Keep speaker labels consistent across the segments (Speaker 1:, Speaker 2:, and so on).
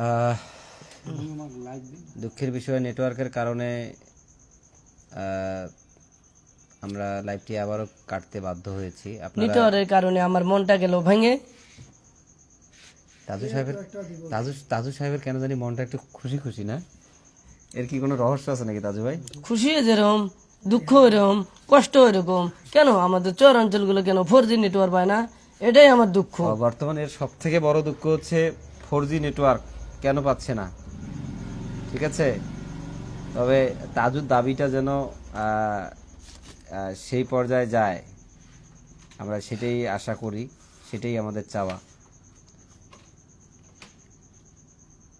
Speaker 1: আহ, দুঃখের বিষয় নেটওয়ার্কের কারণে আমরা লাইভটি আবারও কাটতে বাধ্য হয়েছি। আপনারা
Speaker 2: নেটওয়ার্কের কারণে আমার মনটা গেল ভেঙে।
Speaker 1: তাজু সাহেবের কেন জানি মনটা একটু খুশি খুশি না? এর কি কোনো রহস্য আছে নাকি তাজু ভাই?
Speaker 2: খুশি যেরকম, দুঃখ এরকম, কষ্ট এরকম। কেন আমাদের চর অঞ্চলগুলো কেন 4G নেটওয়ার্ক পায় না? এটাই আমার দুঃখ।
Speaker 1: বর্তমানে এর সব থেকে বড় দুঃখ হচ্ছে 4G নেটওয়ার্ক কেন পাচ্ছে না। ঠিক আছে, তবে তাজুর দাবিটা যেন সেই পর্যায়ে যায়, আমরা সেটাই আশা করি, সেটাই আমাদের চাওয়া।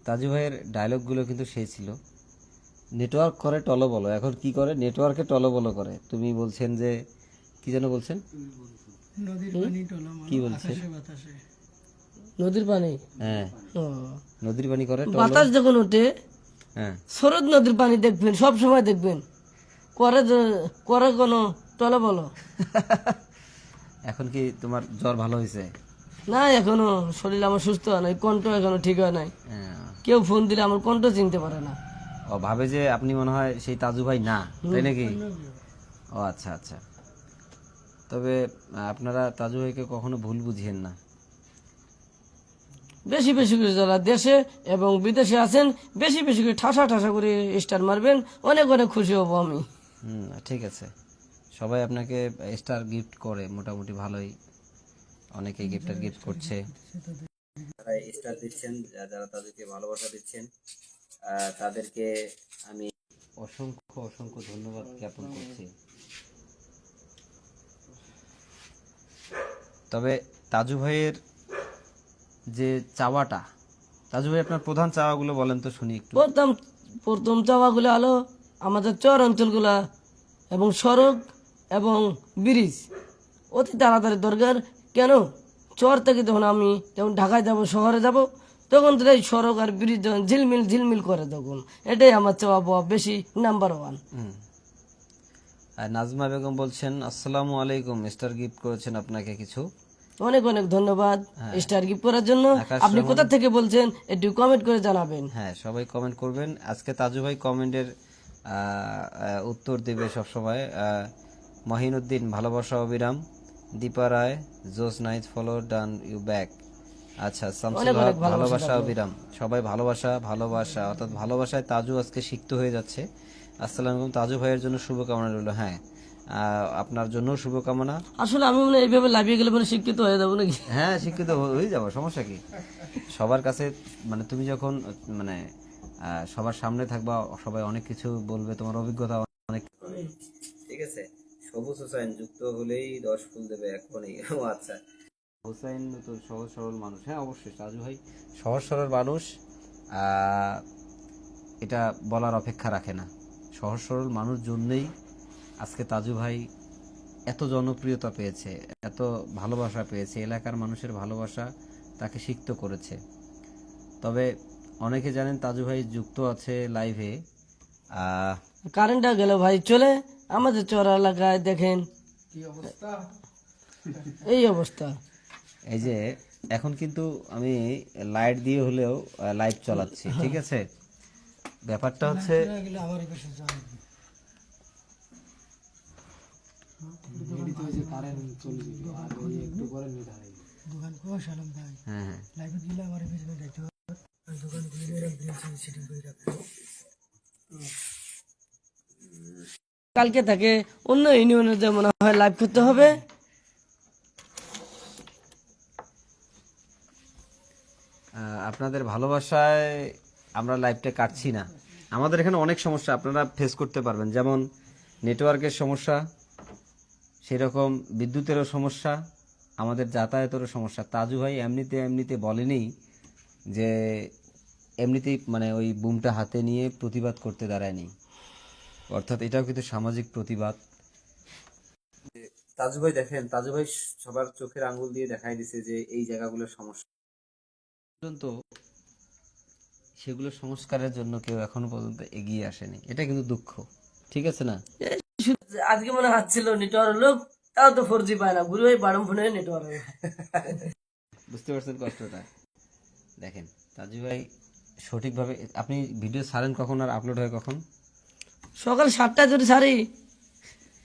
Speaker 1: তাজু ভাইয়ের ডায়লগগুলো কিন্তু সেই ছিল। নেটওয়ার্ক করে টলবলো, এখন কি করে? নেটওয়ার্কে টলবলো করে। তুমি বলছেন যে কি যেন বলছেন, কি বলছেন?
Speaker 2: নদীর পানি,
Speaker 1: হ্যাঁ, নদীর পানি করে টলবলো।
Speaker 2: বাতাস যখন ওঠে,
Speaker 1: হ্যাঁ,
Speaker 2: শরৎ নদীর পানি দেখবেন, সব সময় দেখবেন করে করে কোনো টলে বলো।
Speaker 1: এখন কি তোমার জ্বর ভালো হয়েছে?
Speaker 2: না, এখনো শরীর আমার সুস্থ হয় নাই, কণ্ঠ এখনো ঠিক হয় নাই।
Speaker 1: হ্যাঁ।
Speaker 2: কেউ ফোন দিলে আমার কণ্ঠ চিনতে পারে না।
Speaker 1: ও ভাবে যে আপনি মনে হয় সেই তাজু ভাই না, তাই নাকি? ও আচ্ছা আচ্ছা। তবে আপনারা তাজু ভাইকে কখনো ভুল বুঝিয়েন না।
Speaker 2: বেশি বেশি করে যারা দেশে এবং বিদেশে আছেন, বেশি বেশি করে ঠাসা ঠাসা করে স্টার মারবেন, অনেক অনেক খুশি হব আমি।
Speaker 1: ঠিক আছে, সবাই আপনাকে স্টার গিফট করে মোটামুটি ভালোই, অনেকে গিফট করছে। যারা স্টার দিচ্ছেন, যারা তাদেরকে ভালোবাসা দিচ্ছেন, তাদেরকে আমি অসংখ্য অসংখ্য ধন্যবাদ জ্ঞাপন করছি। তবে তাজু ভাইয়ের যে চাওয়াটা, তাজু ভাই আপনার প্রধান চাওয়াগুলো বলেন তো শুনি একটু।
Speaker 2: প্রথম চাওয়াগুলো হলো আমাদের চর অঞ্চলগুলা এবং সড়ক এবং ব্রিজ অতি তাড়াতাড়ি দরকার। কেন? চর থেকে যখন আমি যেমন ঢাকায় যাব, শহরে যাব, তখন তো এই সড়ক আর ব্রিজ যখন ঝিলমিল ঝিলমিল করে, তখন এটাই আমার চাওয়া পাওয়া বেশি নাম্বার 1।
Speaker 1: আর নাজমা বেগম বলছেন আসসালামু আলাইকুম, স্টার গিফট করেছেন আপনাকে কিছু।
Speaker 2: অনেক অনেক ধন্যবাদ স্টার গিফট করার জন্য। আপনি কোথা থেকে বলছেন একটু কমেন্ট করে জানাবেন।
Speaker 1: হ্যাঁ, সবাই কমেন্ট করবেন। আজকে তাজু ভাই কমেন্টের উত্তর দেবে সবসময়। মহিনুদ্দিন ভালোবাসা অবিরাম, দীপা রায় জোস night follow done you back. আচ্ছা, শামসুল হক ভালোবাসা অবিরাম। সবাই ভালোবাসা ভালোবাসা, অর্থাৎ ভালোবাসায় তাজু আজকে সিক্ত হয়ে যাচ্ছে। আসসালামু আলাইকুম, তাজু ভাইয়ের জন্য শুভকামনা রইল। হ্যাঁ, আপনার জন্য শুভকামনা।
Speaker 2: আসলে আমি মনে এইভাবে লাভিয়ে গেলে মানে শিক্ষিত হয়ে যাবো নাকি?
Speaker 1: হ্যাঁ, শিক্ষিত হয়ে যাবো, সমস্যা কি? সবার কাছে মানে তুমি যখন মানে সবার সামনে থাকবা, সবাই অনেক কিছু বলবে, তোমার অভিজ্ঞতা অনেক। ঠিক আছে, সবুজ হোসেন যুক্ত হলেই 10 ফুল দেবে এখনই। ও আচ্ছা, হোসেন তো সহজ সরল মানুষ। হ্যাঁ অবশ্যই, তাজু ভাই সহজ সরল মানুষ, এটা বলার অপেক্ষা রাখে না। সহজ সরল মানুষ জন্যই আজকে তাজু ভাই এত জনপ্রিয়তা পেয়েছে, এত ভালোবাসা পেয়েছে, এলাকার মানুষের ভালোবাসা তাকে সিক্ত করেছে। তবে অনেকে জানেন তাজু ভাই যুক্ত আছে লাইভে।
Speaker 2: কারেন্টটা গেল ভাই চলে, আমাদের চর এলাকায় দেখেন এই অবস্থা।
Speaker 1: এই যে এখন কিন্তু আমি লাইট দিয়ে হলেও লাইভ চালাচ্ছি, ঠিক আছে? ব্যাপারটা হচ্ছে হ্যাঁ হ্যাঁ,
Speaker 2: কালকে থেকে অন্য ইউনিয়নের মনে হয় লাইভ করতে হবে।
Speaker 1: আপনাদের ভালোবাসায় আমরা লাইভটা কাটছি না। আমাদের এখানে অনেক সমস্যা আপনারা ফেস করতে পারবেন, যেমন নেটওয়ার্কের সমস্যা, সেরকম বিদ্যুতেরও সমস্যা, আমাদের যাতায়াতেরও সমস্যা। তাজু ভাই এমনিতে বলেনি যে এমনিতেই মানে ওই বুমটা হাতে নিয়ে প্রতিবাদ করতে দাঁড়ায়নি, অর্থাৎ এটাও কিন্তু সামাজিক প্রতিবাদ। তাজু ভাই দেখেন, তাজু ভাই সবার চোখের আঙ্গুল দিয়ে দেখাই দিছে যে এই জায়গাগুলোর সমস্যা, পর্যন্ত সেগুলো সংস্কারের জন্য কেউ এখনো পর্যন্ত এগিয়ে আসেনি। এটা কিন্তু দুঃখ, ঠিক আছে না?
Speaker 2: আজকে মনে হচ্ছিল নেটওয়ার্ক লোক, তাও তো 4G পায় না, ঘুরে ওই বাড়ম ফোনে নেটওয়ার্ক।
Speaker 1: বুঝতে পারছেন কষ্টটা? দেখেন তাজু ভাই সঠিকভাবে আপনি ভিডিও ছাড়েন কখন আর আপলোড হয় কখন?
Speaker 2: সকাল 7টায় যদি ছাড়ি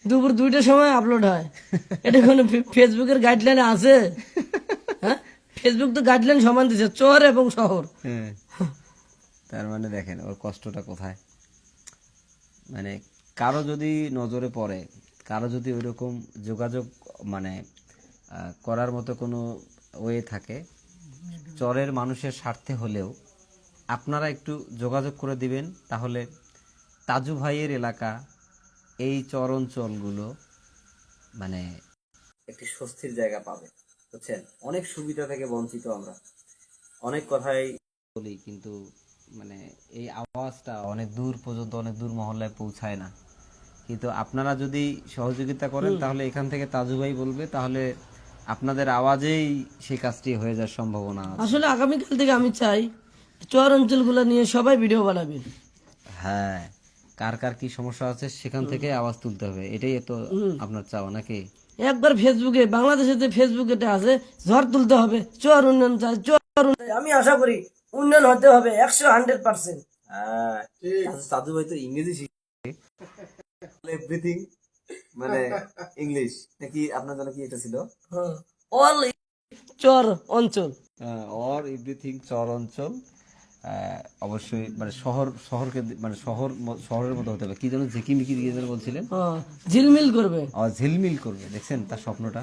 Speaker 2: দুপুর 2টার সময় আপলোড হয়। এটা কোনো ফেসবুকের গাইডলাইনে আছে? হ্যাঁ, ফেসবুক তো গাইডলাইন সমান দিচ্ছে চর এবং শহর।
Speaker 1: হ্যাঁ, তার মানে দেখেন ওর কষ্টটা কোথায়। মানে কারো যদি নজরে পড়ে, কারো যদি ওইরকম যোগাযোগ মানে করার মতো কোনো ওয়ে থাকে, চরের মানুষের স্বার্থে হলেও আপনারা একটু যোগাযোগ করে দিবেন, তাহলে তাজু ভাইয়ের এলাকা এই চর অঞ্চলগুলো মানে একটি স্বস্তির জায়গা পাবে, বুঝছেন? অনেক সুবিধা থেকে বঞ্চিত আমরা, অনেক কথাই বলি কিন্তু মানে এই আওয়াজটা অনেক দূর পর্যন্ত, অনেক দূর মহল্লায় পৌঁছায় না। কিন্তু আপনারা যদি সহযোগিতা করেন তাহলে এখান থেকে তাজু ভাই বলবে, তাহলে আপনাদের আওয়াজেই সেই কাজটি হয়ে যাওয়ার সম্ভাবনা আছে।
Speaker 2: আসলে আগামীকাল থেকে আমি চাই চর অঞ্চলগুলো নিয়ে সবাই ভিডিও বানাবেন।
Speaker 1: হ্যাঁ, কার কার কি সমস্যা আছে সেখান থেকে আওয়াজ তুলতে হবে, এটাই তো আপনার চাওয়া নাকি?
Speaker 2: একবার ফেসবুকে, বাংলাদেশে যে ফেসবুকে আছে, ঝড় তুলতে হবে, চর উন্নয়ন চাই, চর উন্নয়ন। আমি আশা করি উন্নয়ন হতে হবে 100%
Speaker 1: হ্যাঁ, সাধু ভাই তো ইংরেজি শিখে এভরিথিং মানে ইংলিশ নাকি আপনার জন্য কি এটা ছিল?
Speaker 2: অল চর অঞ্চল,
Speaker 1: অর এভরিথিং চর অঞ্চল। অবশ্যই মানে শহরকে মানে শহরের মতো হতে হবে। কি যেন ঝিকিমিকি কি যেন বলছিলেন?
Speaker 2: ঝিলমিল করবে।
Speaker 1: ঝিলমিল করবে, দেখছেন তার স্বপ্নটা।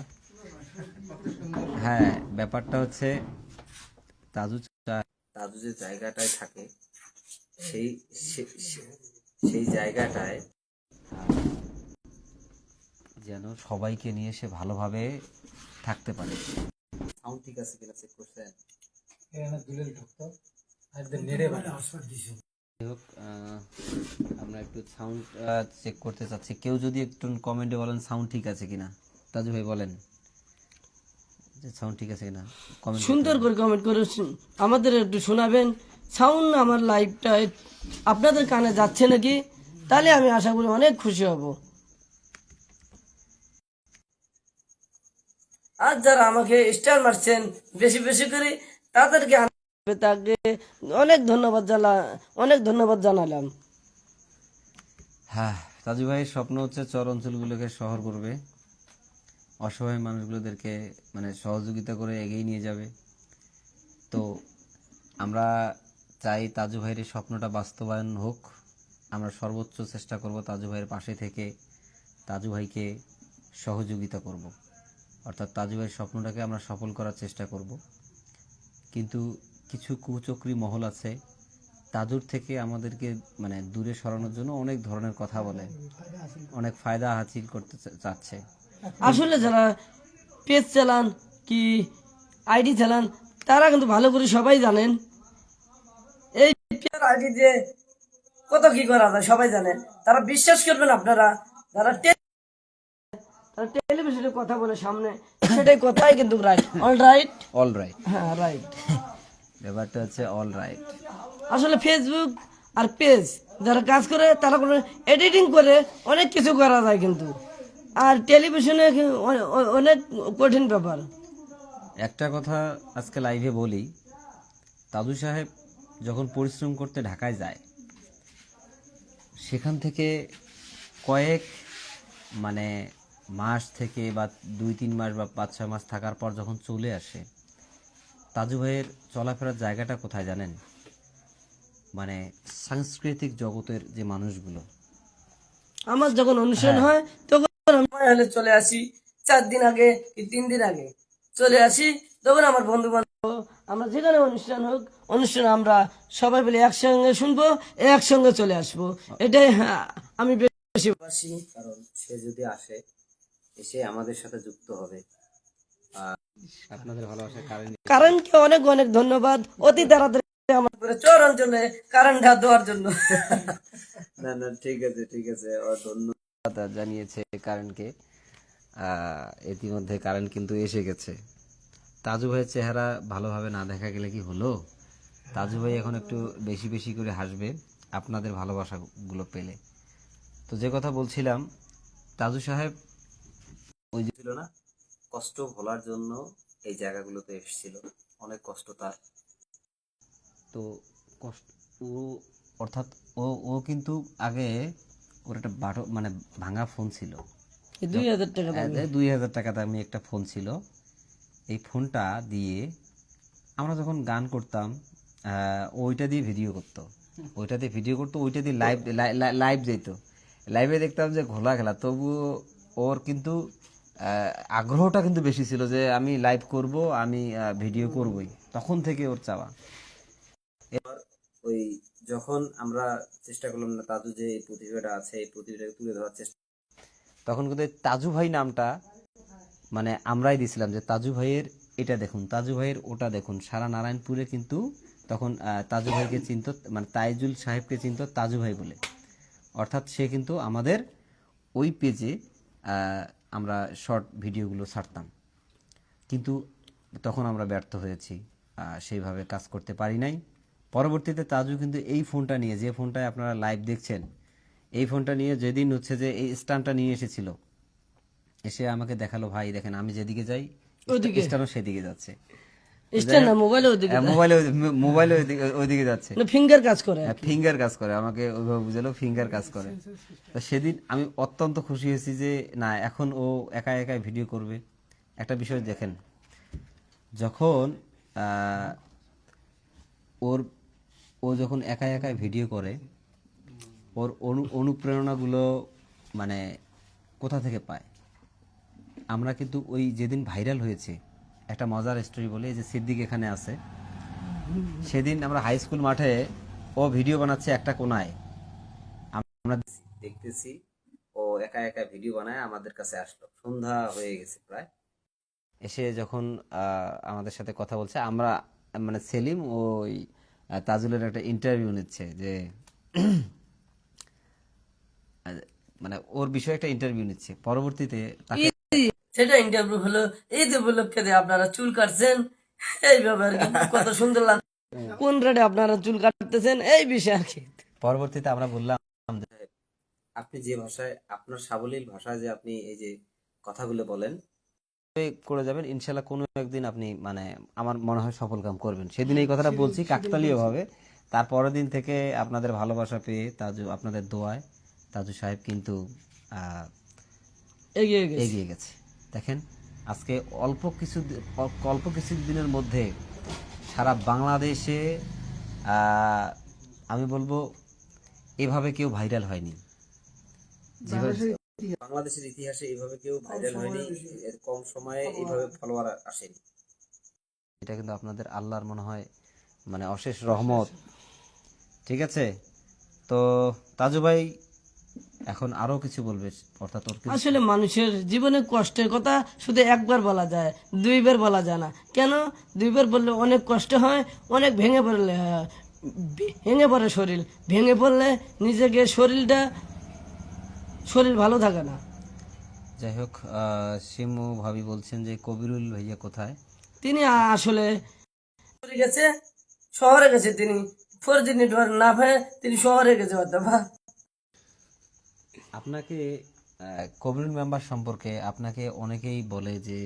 Speaker 1: হ্যাঁ, ব্যাপারটা হচ্ছে তাজু যে জায়গাটায় থাকে সেই সেই জায়গাটায় যেন সবাইকে নিয়ে সে ভালোভাবে থাকতে পারে। সাউন্ড ঠিক আছে কিনা চেক করছেন? যাই হোক, আমরা একটু সাউন্ড চেক করতে চাচ্ছি। কেউ যদি একটু কমেন্টে বলেন সাউন্ড ঠিক আছে কিনা। তাজু ভাই বলেন যে সাউন্ড ঠিক আছে কিনা, কমেন্ট
Speaker 2: সুন্দর করে কমেন্ট করে আমাদের একটু শোনাবেন। সাউন্ড আমার লাইভটা আপনাদের কানে যাচ্ছে নাকি, তাহলে আমি আশা করি অনেক খুশি হব। আর যারা আমাকে স্টার মারছেন বেশি বেশি করে, তাদেরকে তাকে অনেক ধন্যবাদ জানালাম।
Speaker 1: হ্যাঁ, তাজু ভাইয়ের স্বপ্ন হচ্ছে চর অঞ্চলগুলোকে শহর করবে, অসহায় মানুষগুলোদেরকে মানে সহযোগিতা করে এগিয়ে নিয়ে যাবে। তো আমরা চাই তাজু ভাইয়ের এই স্বপ্নটা বাস্তবায়ন হোক। আমরা সর্বোচ্চ চেষ্টা করব তাজু ভাইয়ের পাশে থেকে তাজু ভাইকে সহযোগিতা করব, অর্থাৎ তাজু ভাইয়ের স্বপ্নটাকে আমরা সফল করার চেষ্টা করব। কিন্তু কিছু কুচক্রী মহল আছে, তাজুর থেকে আমাদেরকে মানে দূরে সরানোর জন্য অনেক ধরনের কথা বলে, অনেক ফায়দা হাসিল করতে চাচ্ছে।
Speaker 2: আসলে যারা পেজ চালান কি আইডি চালান, তারা কিন্তু ভালো করে সবাই জানেন এই আইডি দিয়ে কত কি করা যায় সবাই জানে। তারা বিশ্বাস করবেন আপনারা, যারা টেলিভিশনে কথা বলে সামনে, সেটাই কথাই কিন্তু right, all right,
Speaker 1: all right.
Speaker 2: হ্যাঁ রাইট।
Speaker 1: ব্যাপারটা হচ্ছে অল রাইট।
Speaker 2: আসলে ফেসবুক আর পেজ যারা কাজ করে, তারা কোনো এডিটিং করে অনেক কিছু করা যায়, কিন্তু আর টেলিভিশনে অনেক কঠিন ব্যাপার।
Speaker 1: একটা কথা আজকে লাইভে বলি, তাজু সাহেব যখন পরিশ্রম করতে ঢাকায় যায়, সেখান থেকে কয়েক মানে মাস থেকে বা 2-3 মাস বা 5-6 মাস থাকার পর যখন চলে আসে, তাজু ভাইয়ের চলাফেরার জায়গাটা কোথায় জানেন? মানে সাংস্কৃতিক জগতের যে মানুষগুলো,
Speaker 2: আমার যখন অনুষ্ঠান হয় তখন আমি হলে চলে আসি 4 দিন আগে কি 3 দিন আগে চলে আসি। তখন আমার বন্ধু বান্ধব, আমরা যেখানে অনুষ্ঠান হোক, অনুষ্ঠান আমরা সবাই মিলে একসঙ্গে শুনবো, একসঙ্গে চলে আসবো। এটাই আমি বেশি বাসি।
Speaker 1: কারণ সে যদি আসে, এসে আমাদের সাথে যুক্ত হবে। আপনাদের ভালোবাসার কারণ
Speaker 2: কারণকে অনেক অনেক ধন্যবাদ, অতি তাড়াতাড়ি আমার চর অঞ্চলে কারেন্ট দেওয়ার জন্য।
Speaker 1: না না, ঠিক আছে ঠিক আছে, ধন্যবাদ জানিয়েছে কারণকে। ইতিমধ্যে কারেন্ট কিন্তু এসে গেছে। তাজু ভাইয়ের চেহারা ভালোভাবে না দেখা গেলে কি হলো? তাজু ভাই এখন একটু বেশি বেশি করে হাসবে আপনাদের ভালোবাসাগুলো পেলে। তো যে কথা বলছিলাম, তাজু সাহেব ওই যে ছিল না, কষ্ট ভোলার জন্য এই জায়গাগুলোতে এসেছিল, অনেক কষ্ট তার। তো কষ্ট ও অর্থাৎ ও ও কিন্তু আগে ওর একটা মানে ভাঙা ফোন ছিল,
Speaker 2: এই 2000 টাকা দাম।
Speaker 1: 2000 টাকা দামি একটা ফোন ছিল। এই ফোনটা দিয়ে আমরা যখন গান করতাম ওইটা দিয়ে ভিডিও করতো, ওইটা দিয়ে লাইভ লাইভ যেত, লাইভে দেখতাম যে ঘোলা খেলা। তবুও ওর কিন্তু আগ্রহটা কিন্তু বেশি ছিল যে আমি লাইভ করব, আমি ভিডিও করবই, তখন থেকে ওর চাওয়া। ওই যখন আমরা চেষ্টা করলাম না তাজু যে প্রতিভাটা আছে এই প্রতিভাটাকে তুলে ধরার চেষ্টা, তখন কিন্তু তাজু ভাই নামটা মানে আমরাই দিছিলাম যে তাজু ভাইয়ের এটা দেখুন, তাজু ভাইয়ের ওটা দেখুন। সারা নারায়ণপুরে কিন্তু তখন তাজু ভাইকে চিনত, মানে তাইজুল সাহেবকে চিনত তাজু ভাই বলে। অর্থাৎ সে কিন্তু আমাদের ওই পেজে আমরা শর্ট ভিডিওগুলো ছাড়তাম, কিন্তু তখন আমরা ব্যর্থ হয়েছি, সেইভাবে কাজ করতে পারি নাই। পরবর্তীতে তাজু কিন্তু এই ফোনটা নিয়ে, যে ফোনটায় আপনারা লাইভ দেখছেন, এই ফোনটা নিয়ে যেদিন হচ্ছে যে এই স্ট্যান্ডটা নিয়ে এসেছিল, এসে আমাকে দেখালো, ভাই দেখেন আমি যেদিকে যাই স্ট্যান্ডও সেদিকে যাচ্ছে,
Speaker 2: স্ট্যান্ড না মোবাইলে ওদিকে
Speaker 1: মোবাইলে ওইদিকে যাচ্ছে,
Speaker 2: না ফিঙ্গার কাজ করে।
Speaker 1: ফিঙ্গার কাজ করে, আমাকে ওইভাবে বুঝালো ফিঙ্গার কাজ করে। তো সেদিন আমি অত্যন্ত খুশি হয়েছি যে না এখন ও একা একাই ভিডিও করবে। একটা বিষয় দেখেন, যখন ও যখন একা একাই ভিডিও করে, ওর অনুপ্রেরণাগুলো মানে কোথা থেকে পায়? আমরা কিন্তু ওই যেদিন ভাইরাল হয়েছে, একটা মজার স্টোরি বলে, যে সিদ্দিক এখানে আছে, সেদিন আমরা হাই স্কুল মাঠে ও ভিডিও বানাচ্ছে একটা কোনায়, আমরা দেখতেছি ও একা একা ভিডিও বানায়, আমাদের কাছে আসলো, সন্ধ্যা হয়ে গেছে প্রায়। এসে যখন আমাদের সাথে কথা বলছে, আমরা মানে সেলিম ওই তাজুলের একটা ইন্টারভিউ নিচ্ছে, যে মানে ওর বিষয়ে একটা ইন্টারভিউ নিচ্ছে। পরবর্তীতে তাকে
Speaker 2: সেটা ইন্টারভিউ হলো, এই যে উপলক্ষে যে আপনারা চুল কাটছেন এইভাবে আর কি, কত সুন্দর লাগে, কোন রেটে আপনারা চুল কাটতেছেন এই বিষয়ে আর কি।
Speaker 1: পরবর্তীতে আমরা বললাম যে আপনি যে ভাষায়, আপনার সাবলীল ভাষায় যে আপনি এই যে কথাগুলো বলেন করে যাবেন, ইনশাল্লাহ কোনো একদিন আপনি মানে আমার মনে হয় সফল কাম করবেন। সেদিন এই কথাটা বলছি কাকতালীয় ভাবে। তার পরের দিন থেকে আপনাদের ভালোবাসা পেয়ে তাজু, আপনাদের দোয়ায় তাজু সাহেব কিন্তু এগিয়ে গেছে। দেখেন আজকে অল্প কিছু দিনের মধ্যে সারা বাংলাদেশে আমি বলবো এভাবে কেউ ভাইরাল হয়নি, বাংলাদেশের ইতিহাসে এইভাবে কেউ ভাইরাল হয়নি, কম সময়ে এইভাবে ফলোয়ার আসেনি। এটা কিন্তু আপনাদের আল্লাহর মনে হয় মানে অশেষ রহমত। ঠিক আছে, তো তাজু ভাই এখন আরো কিছু বলবে, অর্থাৎ
Speaker 2: আসলে মানুষের জীবনে কষ্টের কথা শুধু একবার বলা যায়, দুইবার বলা যায় না। কেন? দুইবার বললে অনেক কষ্ট হয়, অনেক ভেঙে পড়ে শরীর, ভেঙে পড়লে নিজেকে শরীর ভালো থাকে না।
Speaker 1: যাই হোক, শিমু ভাবি বলছেন যে কবিরুল ভাইয়া কোথায়?
Speaker 2: তিনি আসলে গেছে, শহরে গেছে, তিনি 4G নেটওয়ার্ক না পেয়ে তিনি শহরে গেছে হয়তো বা।
Speaker 1: আপনাকে কবিরুল মেম্বার সম্পর্কে আপনাকে অনেকেই বলে যে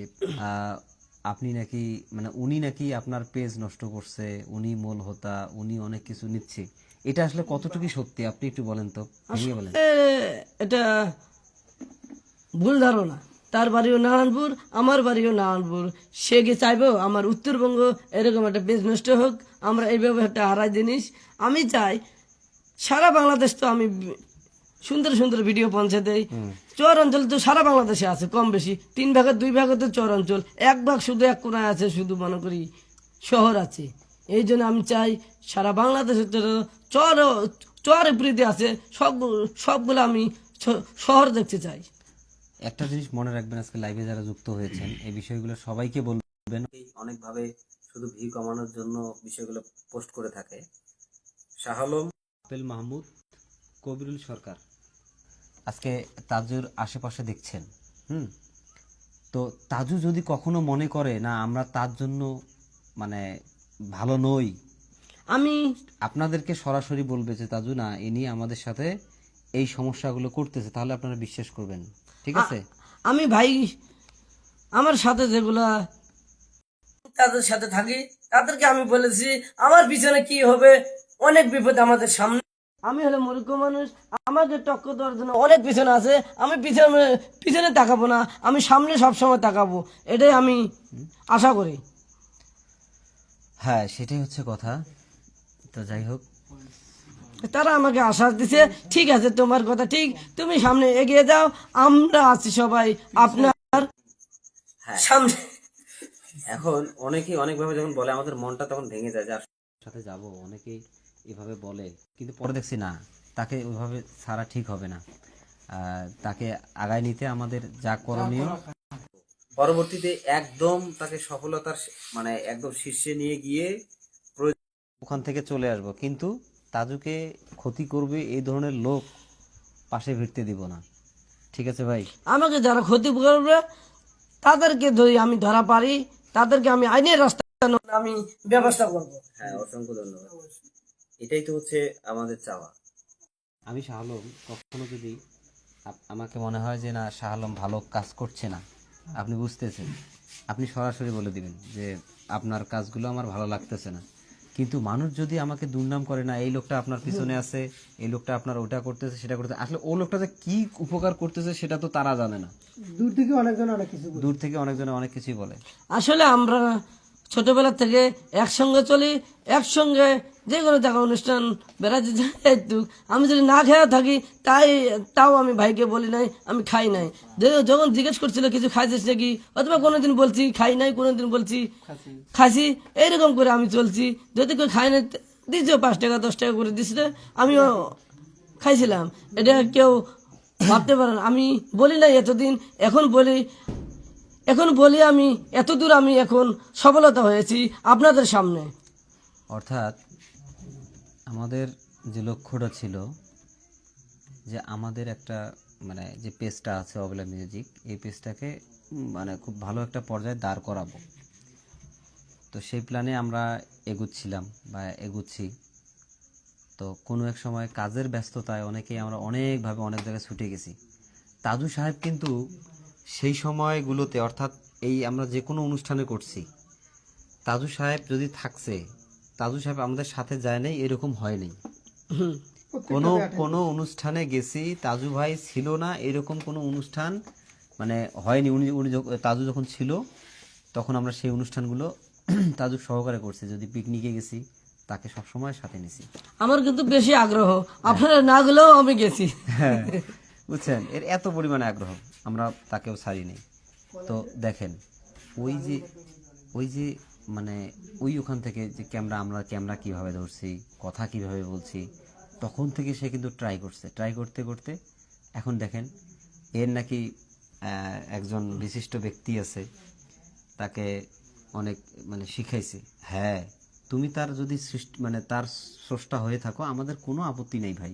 Speaker 1: আপনি নাকি মানে উনি নাকি আপনার পেজ নষ্ট করছে, উনি মূল হোতা, উনি অনেক কিছু নিচ্ছে। এটা আসলে কতটুকু সত্যি আপনি একটু বলেন তো, ভেঙে বলেন।
Speaker 2: এটা ভুল ধারণা। তার বাড়িও নারায়ণপুর, আমার বাড়িও নারায়ণপুর। সে কি চাইবো আমার উত্তরবঙ্গ এরকম একটা পেজ নষ্ট হোক? আমরা এইভাবে একটা হারাই জিনিস। আমি চাই সারা বাংলাদেশ, তো আমি সুন্দর সুন্দর ভিডিও পৌঁছে দেয়। চর অঞ্চল তো সারা বাংলাদেশে আছে কম বেশি, 3 ভাগের 2 ভাগ তো চর অঞ্চল, 1 ভাগ শুধু এক কোনায় আছে, শুধু মনে করি শহর আছে। এই জন্য আমি চাই সারা বাংলাদেশের চরে প্রীতি আছে, সবগুলো আমি শহর দেখতে চাই।
Speaker 1: একটা জিনিস মনে রাখবেন, আজকে লাইভে যারা যুক্ত হয়েছেন এই বিষয়গুলো সবাইকে বলবেন। অনেকভাবে শুধু ভিউ কমানোর জন্য বিষয়গুলো পোস্ট করে থাকে। শাহ আলম, আপেল মাহমুদ, কবিরুল সরকার আজকে তাজুর আশেপাশে দেখছেন। তো তাজু যদি কখনো মনে করে না আমরা তার জন্য মানে ভালো নই,
Speaker 2: আমি
Speaker 1: আপনাদেরকে সরাসরি বলবে যে তাজু না, ইনি আমাদের সাথে এই সমস্যাগুলো করতেছে, তাহলে আপনারা বিশ্বাস করবেন। ঠিক আছে,
Speaker 2: আমি ভাই আমার সাথে যেগুলা তাদের সাথে থাকি। তাদেরকে আমি বলেছি আমার পিছনে কি হবে, অনেক বিপদ আমাদের সামনে। আমি হলে মূর্খ মানুষ, আমাকে টক্কর দেওয়ার জন্য অনেক পিছনে আছে। আমি পিছনে পিছনে তাকাবো না, আমি সামনে সবসময় তাকাবো, এটাই আমি আশা করি।
Speaker 1: হ্যাঁ, সেটাই হচ্ছে কথা। তো যাই হোক,
Speaker 2: তারা আমাকে আশ্বাস দিছে, ঠিক আছে তোমার কথা ঠিক, তুমি সামনে এগিয়ে যাও, আমরা আছি সবাই আপনার
Speaker 1: হ্যাঁ,
Speaker 2: সামনে।
Speaker 1: এখন অনেকেই অনেকভাবে যখন বলে আমাদের মনটা তখন ভেঙে যায় যে আসলে সাথে যাব, অনেকেই এভাবে বলে, কিন্তু পরে দেখছি না, তাকে ওইভাবে ছাড়া ঠিক হবে না। তাকে আগায় নিতে আমাদের যা করণীয়, পরবর্তীতে একদম তাকে সফলতার মানে একদম শীর্ষে নিয়ে গিয়ে ওখান থেকে চলে আসব, কিন্তু তাজুকে ক্ষতি করবে এই ধরনের লোক পাশে ভিড়তে দিব না। ঠিক আছে ভাই?
Speaker 2: আমাকে যারা ক্ষতি করবে তাদেরকে যদি আমি ধরা পারি, তাদেরকে আমি আইনের রাস্তা আমি ব্যবস্থা করব।
Speaker 1: হ্যাঁ, অসংখ্য ধন্যবাদ। এটাই তো হচ্ছে আমাদের চাওয়া। আমি শাহ আলম কখনো যদি আমাকে মনে হয় যে না, শাহ আলম ভালো কাজ করছে না, আপনি বুঝতেছেন, আপনি সরাসরি বলে দিবেন যে আপনার কাজগুলো আমার ভালো লাগতেছে না। কিন্তু মানুষ যদি আমাকে দুর্নাম করে, না এই লোকটা আপনার পিছনে আছে, এই লোকটা আপনার ওটা করতেছে সেটা করতেছে, আসলে ও লোকটা যে কি উপকার করতেছে সেটা তো তারা জানে না। দূর থেকে অনেকজনে অনেক কিছুই বলে।
Speaker 2: আসলে আমরা ছোটবেলা থেকে একসঙ্গে চলি, একসঙ্গে যে কোনো জায়গায় অনুষ্ঠান বেড়াতে যাই। একটু আমি যদি না খেয়ে থাকি তাও আমি ভাইকে বলি নাই আমি খাই নাই। যখন জিজ্ঞেস করছিল কিছু খাইছিস নাকি, অথবা কোনোদিন বলছি খাই নাই, কোনোদিন বলছি খাসি, এইরকম করে আমি চলছি। যদি কেউ খাই নাই দিয়েছে 5 টাকা 10 টাকা করে দিছিল, আমিও খাইছিলাম। এটা কেউ ভাবতে পারেন আমি বলি নাই এতদিন, এখন বলি আমি এতদূর আমি এখন সফলতা হয়েছি আপনাদের সামনে।
Speaker 1: অর্থাৎ আমাদের যে লক্ষ্যটা ছিল যে আমাদের একটা মানে যে পেজটা আছে অবলা মিউজিক, এই পেজটাকে মানে খুব ভালো একটা পর্যায়ে দাঁড় করাবো। তো সেই প্ল্যানে আমরা এগুচ্ছিলাম বা এগুচ্ছি। তো কোনো এক সময় কাজের ব্যস্ততায় অনেকেই আমরা অনেকভাবে অনেক জায়গায় ছুটে গেছি। তাজু সাহেব কিন্তু সেই সময়গুলোতে, অর্থাৎ এই আমরা যে কোনো অনুষ্ঠানে করছি, তাজু সাহেব যদি থাকছে, তাজু সাহেব আমাদের সাথে যায় নাই এরকম হয়নি। কোনো কোনো অনুষ্ঠানে গেছি, তাজু ভাই ছিল না এরকম কোনো অনুষ্ঠান মানে হয়নি। উনি উনি তাজু যখন ছিল তখন আমরা সেই অনুষ্ঠানগুলো তাজু সহকারে করছি। যদি পিকনিকে গেছি তাকে সবসময় সাথে নিছি।
Speaker 2: আমার কিন্তু বেশি আগ্রহ, আপনারা না গেলেও আমি গেছি।
Speaker 1: হ্যাঁ, বুঝছেন, এর এত পরিমাণে আগ্রহ, আমরা তাকেও ছাড়ি নেই। তো দেখেন, ওই যে ওই যে মানে ওই ওখান থেকে যে আমরা ক্যামেরা কিভাবে ধরছি, কথা কিভাবে বলছি, তখন থেকে সে কিন্তু ট্রাই করতে করতে এখন দেখেন এর নাকি একজন বিশিষ্ট ব্যক্তি আছে, তাকে অনেক মানে শিখাইছে। হ্যাঁ, তুমি তার যদি সৃষ্টি মানে তার স্রষ্টা হয়ে থাকো, আমাদের কোনো আপত্তি নেই ভাই।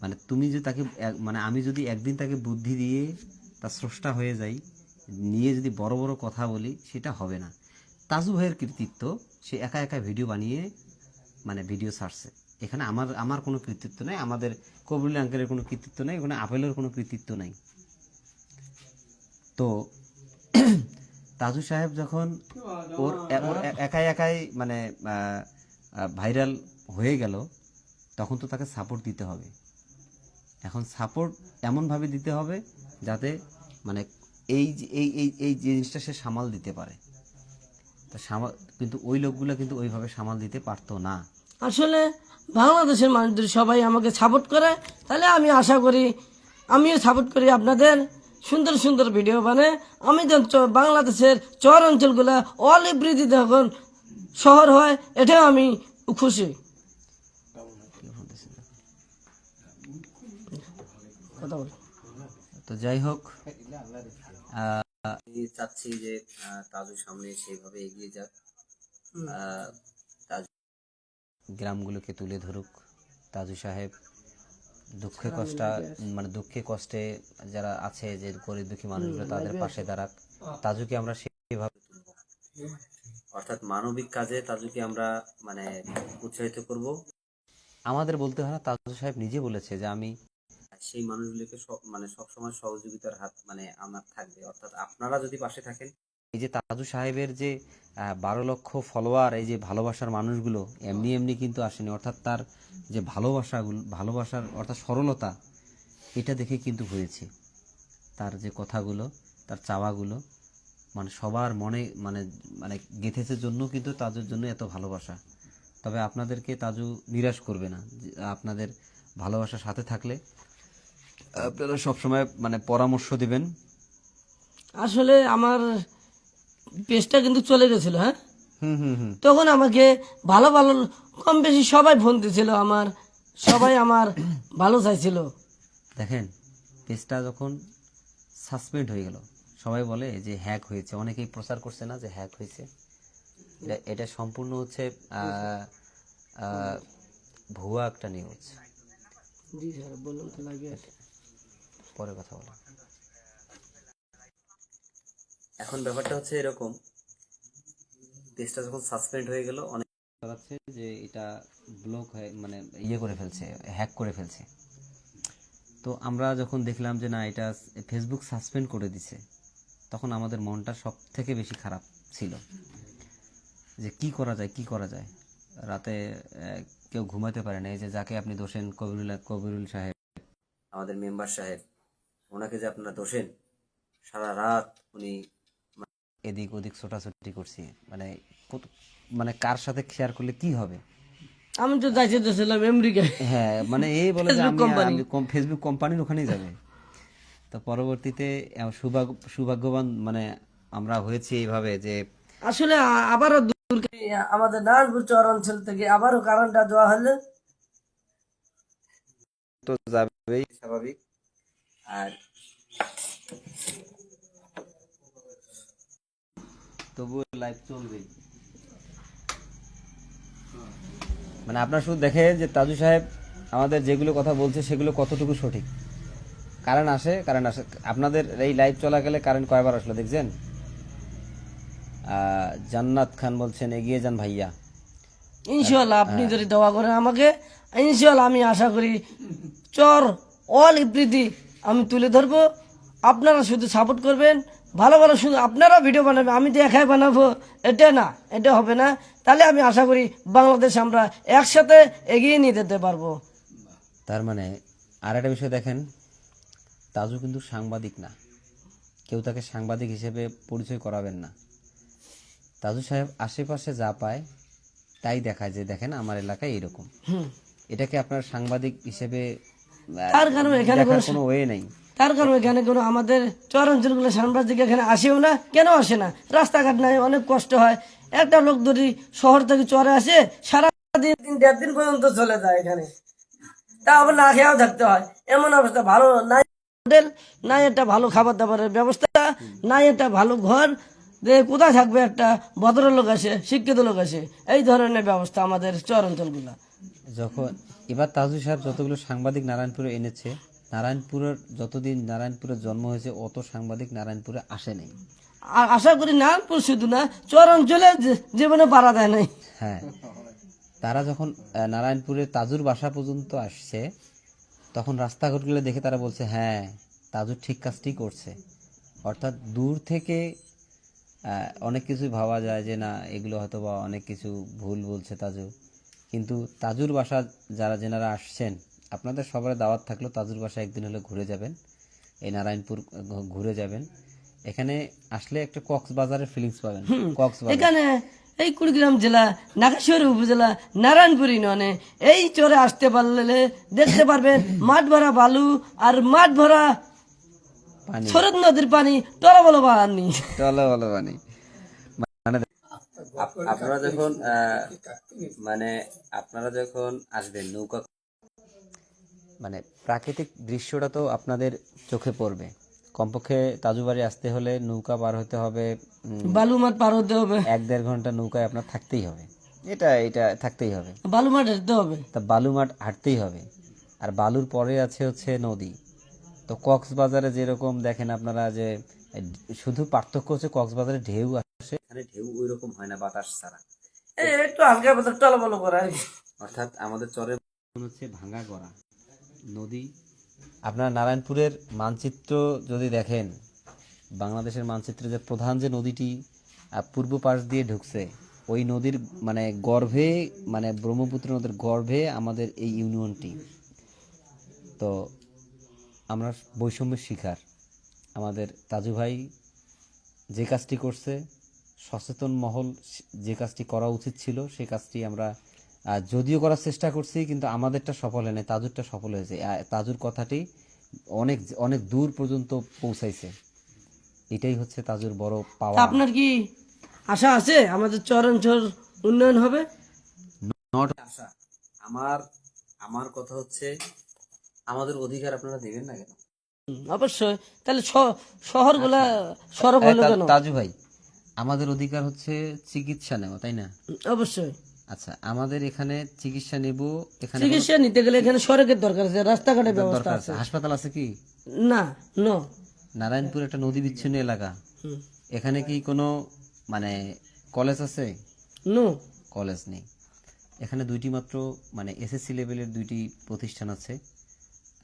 Speaker 1: মানে তুমি যে তাকে মানে আমি যদি একদিন তাকে বুদ্ধি দিয়ে তার স্রষ্টা হয়ে যাই, নিয়ে যদি বড় বড় কথা বলি, সেটা হবে না। তাজু ভাইয়ের কৃতিত্ব, সে একা একা ভিডিও বানিয়ে মানে ভিডিও ছাড়ছে। এখানে আমার আমার কোনো কৃতিত্ব নেই, আমাদের কবির আঙ্কেলের কোনো কৃতিত্ব নেই, ওখানে আপেলের কোনো কৃতিত্ব নেই। তো তাজু সাহেব যখন ওর ওর একাই একাই মানে ভাইরাল হয়ে গেল, তখন তো তাকে সাপোর্ট দিতে হবে। এখন সাপোর্ট এমনভাবে দিতে হবে যাতে মানে এই এই এই এই জিনিসটা সে সামাল দিতে পারে। তা কিন্তু ওই লোকগুলো কিন্তু ওইভাবে সামাল দিতে পারতো না।
Speaker 2: আসলে বাংলাদেশের মানুষদের সবাই আমাকে সাপোর্ট করে, তাহলে আমি আশা করি আমিও সাপোর্ট করি আপনাদের। সুন্দর সুন্দর ভিডিও বানায় আমি বাংলাদেশের চর অঞ্চলগুলো অল এভরিথিং যখন শহর হয়, এটাও আমি খুশি। কথা বল।
Speaker 1: তো যাই হোক, আমি চাচ্ছি যে তাজু সামনে সেইভাবে এগিয়ে যাক, তাজু গ্রামগুলোকে তুলে ধরুক। তাজু সাহেব দুঃখে কষ্টে যারা আছে, যে গরিব দুঃখী মানুষগুলো, তাদের পাশে দাঁড়াক। তাজুকে আমরা সেইভাবে তুলব, অর্থাৎ মানবিক কাজে তাজুকে আমরা মানে উৎসাহিত করব। আমাদের বলতে হয় না, তাজু সাহেব নিজে বলেছে যে আমি সেই মানুষগুলোকে সব মানে সবসময় সহযোগিতার হাত মানে আমার থাকবে। অর্থাৎ আপনারা যদি পাশে থাকেন এই যে তাজু সাহেবের যে 12 লক্ষ ফলোয়ার, এই যে ভালোবাসার মানুষগুলো এমনি এমনি কিন্তু আসেনি, অর্থাৎ তার যে ভালোবাসার অর্থাৎ সরলতা, এটা দেখে কিন্তু হয়েছে। তার যে কথাগুলো, তার চাওয়াগুলো মানে সবার মনে মানে মানে গেঁথেছে জন্য কিন্তু তাজুর জন্য এত ভালোবাসা। তবে আপনাদেরকে তাজু নিরাশ করবে না, আপনাদের ভালোবাসার সাথে থাকলে আপনারা সবসময় মানে পরামর্শ দিবেন।
Speaker 2: আসলে আমার পেজটা কিন্তু চলে গেছিল, হ্যাঁ,
Speaker 1: হুম হুম হুম
Speaker 2: তখন আমাকে ভালো ভালো কম বেশি সবাই ফোন দিছিল, সবাই আমার ভালো চাইছিল।
Speaker 1: দেখেন, পেজটা যখন সাসপেন্ড হয়ে গেল, সবাই বলে যে হ্যাক হয়েছে, অনেকেই প্রচার করছে না যে হ্যাক হয়েছে। এটা সম্পূর্ণ হচ্ছে ভুয়া একটা নিউজ।
Speaker 2: জি স্যার, বলুন তো লাগে।
Speaker 1: পরে কথা বলো। এখন ব্যাপারটা হচ্ছে এরকম, পেজটা যখন সাসপেন্ড হয়ে গেল, অনেক চালাচ্ছে যে এটা ব্লক হয়ে মানে করে ফেলছে, হ্যাক করে ফেলছে। তো আমরা যখন দেখলাম যে না, এটা ফেসবুক সাসপেন্ড করে দিছে, তখন আমাদের মনটা সব থেকে বেশি খারাপ ছিল যে কি করা যায় কি করা যায়। রাতে কেউ ঘুমাতে পারে না। এই যে যাকে আপনি দোষেন, কবিরুল সাহেব, আমাদের মেম্বার সাহেব, ওনাকে যে আপনারা দোষেন, সারা রাত উনি এদিক ওদিক ছোটাছুটি করছি, মানে মানে কার সাথে শেয়ার করলে কি হবে।
Speaker 2: আমি তো যাইছিলাম আমেরিকায়,
Speaker 1: হ্যাঁ, মানে এই বলে যে
Speaker 2: ফেসবুক
Speaker 1: আমি
Speaker 2: কোম্পানি।
Speaker 1: ফেসবুক কোম্পানির ওখানেই যাবে। তো পরবর্তীতে সৌভাগ্যবান মানে আমরা হয়েছি এইভাবে যে
Speaker 2: আসলে আবারও আমাদের নারায়ণপুর চর অঞ্চল থেকে আবারও কারণটা দেওয়া হলে
Speaker 1: তো যাবেই স্বাভাবিক। আর তবুও লাইভ চলবেই। মানে আপনার শুধু দেখেন যে তাজু সাহেব আমাদের যেগুলো কথা বলছে সেগুলো কতটুকু সঠিক। কারেন্ট আসে। আপনাদের এই লাইভ চলাকালে কারেন্ট কয়বার আসলো দেখছেন? জান্নাত খান বলছেন এগিয়ে যান ভাইয়া।
Speaker 2: ইনশাল্লাহ আপনি যদি দোয়া করেন আমাকে, ইনশাল্লাহ আমি আশা করি চর অল ইপ্রীতি আমি তুলে ধরবো। আপনারা শুধু সাপোর্ট করবেন, ভালো ভালো শুধু আপনারা ভিডিও বানাবেন, আমি তো একাই বানাবো এটা না, এটা হবে না। তাহলে আমি আশা করি বাংলাদেশ আমরা একসাথে এগিয়ে নিয়ে যেতে পারবো।
Speaker 1: তার মানে আর একটা বিষয় দেখেন, তাজু কিন্তু সাংবাদিক না, কেউ তাকে সাংবাদিক হিসেবে পরিচয় করাবেন না। তাজু সাহেব আশেপাশে যা পায় তাই দেখায় যে দেখেন আমার এলাকায় এরকম। এটাকে আপনার সাংবাদিক হিসেবে
Speaker 2: তার কারণ এখানে
Speaker 1: দেখার কোনো ওয়ে নেই।
Speaker 2: তার কারণ এখানে কোনো আমাদের চর অঞ্চলগুলো সাংবাদিক এখানে আসেও না। কেন আসে না? রাস্তাঘাট নাই, অনেক কষ্ট হয়। একটা লোক যদি শহর থেকে চরে আসে, সারাদিন 1.5 দিন পর্যন্ত চলে যায় এখানে, তা আবার না খেয়েও থাকতে হয়। এমন অবস্থা, ভালো নাই হোটেল, নাই একটা ভালো খাবার দাবারের ব্যবস্থা, নাই একটা ভালো ঘর, যে কোথায় থাকবে একটা ভদ্রলোক আসে, শিক্ষিত লোক আসে। এই ধরনের ব্যবস্থা আমাদের চর অঞ্চলগুলো।
Speaker 1: যখন এবার তাজু সাহেব যতগুলো সাংবাদিক নারায়ণপুরে এনেছে, নারায়ণপুরের যতদিন নারায়ণপুরের জন্ম হয়েছে অত সাংবাদিক নারায়ণপুরে আসে নাই।
Speaker 2: আর আশা করি নারায়ণপুর শুধু না, চর অঞ্চলে জীবনে পারা দেয় নাই।
Speaker 1: হ্যাঁ, তারা যখন নারায়ণপুরের তাজুর বাসা পর্যন্ত আসছে, তখন রাস্তাঘাটগুলো দেখে তারা বলছে হ্যাঁ তাজু ঠিক কাজটি করছে। অর্থাৎ দূর থেকে অনেক কিছু ভাবা যায় যে না এগুলো হয়তো বা অনেক কিছু ভুল বলছে তাজু, কিন্তু তাজুর বাসা যেনারা আসছেন, আপনাদের সবার দাওয়াত থাকলো তাজুর বাসা একদিন হলে ঘুরে যাবেন, এই নারায়ণপুর ঘুরে যাবেন। এখানে আসলে একটা কক্সবাজারের ফিলিংস পাবেন। কক্সবাজার
Speaker 2: এখানে এই কুড়িগ্রাম জেলা নাগেশ্বরী উপজেলা নারায়ণপুর ইউনিয়নে এই চরে আসতে পারলে দেখতে পারবেন মাঠ ভরা বালু আর মাঠ ভরা
Speaker 1: পানি,
Speaker 2: শরৎ নদীর পানি, টলবল পানি।
Speaker 1: পানি। মানে আপনারা যখন মানে আপনারা যখন আসবেন নৌকা, মানে প্রাকৃতিক দৃশ্যটা তো আপনাদের চোখে পড়বে। কমপক্ষে তাজুবাড়ি আসতে হলে নৌকা পার হতে হবে,
Speaker 2: বালু মাঠ পার হতে হবে,
Speaker 1: 1-1.5 ঘন্টা নৌকায় আপনার থাকতেই হবে। এটা এটা থাকতেই হবে,
Speaker 2: বালু মাঠ হেঁটতে হবে,
Speaker 1: তা বালু মাঠ হাঁটতেই হবে। আর বালুর পরে আছে হচ্ছে নদী। তো কক্সবাজারে যেরকম দেখেন আপনারা যে শুধু পার্থক্য হচ্ছে কক্সবাজারে ঢেউ আসে, এখানে ঢেউ ওই রকম হয় না বাতাস ছাড়া,
Speaker 2: একটু হালকা পাতলা টলবল করে আর কি।
Speaker 1: অর্থাৎ আমাদের চরের হচ্ছে ভাঙা গড়া নদী। আপনার নারায়ণপুরের মানচিত্র যদি দেখেন, বাংলাদেশের মানচিত্রে যে প্রধান যে নদীটি পূর্ব পাশ দিয়ে ঢুকছে, ওই নদীর মানে গর্ভে, মানে ব্রহ্মপুত্র নদীর গর্ভে আমাদের এই ইউনিয়নটি। তো আমরা বৈষম্যের শিকার। আমাদের তাজু ভাই যে কাজটি করছে, সচেতন মহল যে কাজটি করা উচিত ছিল, সেই কাজটি আমরা যদিও করার চেষ্টা করছি, কিন্তু আমাদেরটা সফল হয়নি, তাজুরটা সফল হয়েছে। তাজুর কথাটি অনেক অনেক দূর পর্যন্ত পৌঁছাইছে। এটাই হচ্ছে তাজুর বড় পাওয়া।
Speaker 2: তা আপনার কি আশা আছে আমাদের চর অঞ্চল উন্নয়ন হবে?
Speaker 1: নট আশা, আমার আমার কথা হচ্ছে আমাদের অধিকার আপনারা দেবেন না কেন?
Speaker 2: অবশ্যই। তাহলে শহরগুলা সড়ক হলো কেন?
Speaker 1: তাজু ভাই, আমাদের অধিকার হচ্ছে চিকিৎসা নেওয়া, তাই না?
Speaker 2: অবশ্যই।
Speaker 1: আচ্ছা, আমাদের এখানে চিকিৎসা নেব, এখানে
Speaker 2: চিকিৎসা নিতে গেলে এখানে সড়কের দরকার আছে, রাস্তাঘাটের ব্যবস্থা
Speaker 1: দরকার
Speaker 2: আছে।
Speaker 1: আছে। হাসপাতাল আছে কি?
Speaker 2: না, নো।
Speaker 1: নারায়ণপুর একটা নদী বিচ্ছিন্ন এলাকা,
Speaker 2: হুম।
Speaker 1: এখানে কি কোনো মানে কলেজ আছে?
Speaker 2: নো।
Speaker 1: কলেজ নেই। এখানে দুইটি মাত্র মানে এসএসসি লেভেলের দুইটি প্রতিষ্ঠান আছে,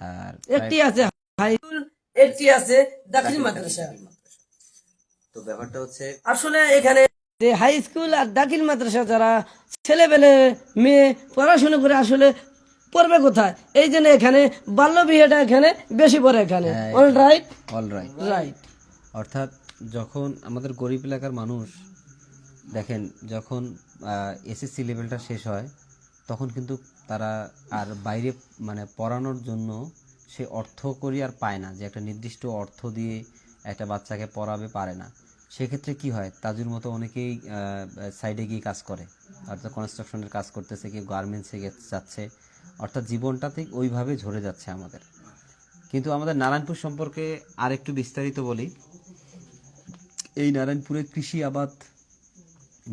Speaker 1: আর
Speaker 2: একটি আছে হাই স্কুল, একটি আছে দাখিল মাদ্রাসা।
Speaker 1: তো ব্যাপারটা হচ্ছে
Speaker 2: আসলে এখানে যে হাই স্কুল আর দাখিল মাদ্রাসা যারা ছেলেবেলে মেয়ে পড়াশোনা করে আসলে পড়বে কোথায়? এই জন্য এখানে বাল্য বিয়েটা এখানে বেশি পড়ে এখানে। All right,
Speaker 1: all right.
Speaker 2: Right.
Speaker 1: অর্থাৎ যখন আমাদের গরিব এলাকার মানুষ দেখেন, যখন এসএসসি লেভেলটা শেষ হয়, তখন কিন্তু তারা আর বাইরে মানে পড়ানোর জন্য সে অর্থ করি আর পায় না, যে একটা নির্দিষ্ট অর্থ দিয়ে একটা বাচ্চাকে পড়াবে, পারে না। সেক্ষেত্রে কি হয়, তাজুর মতো অনেকেই সাইডে গিয়ে কাজ করে, অর্থাৎ কনস্ট্রাকশনের কাজ করতেছে, কেউ গার্মেন্টসে যাচ্ছে, অর্থাৎ জীবনটা ঠিক ওইভাবে ঝরে যাচ্ছে আমাদের। কিন্তু আমাদের নারায়ণপুর সম্পর্কে আর একটু বিস্তারিত বলি। এই নারায়ণপুরে কৃষি আবাদ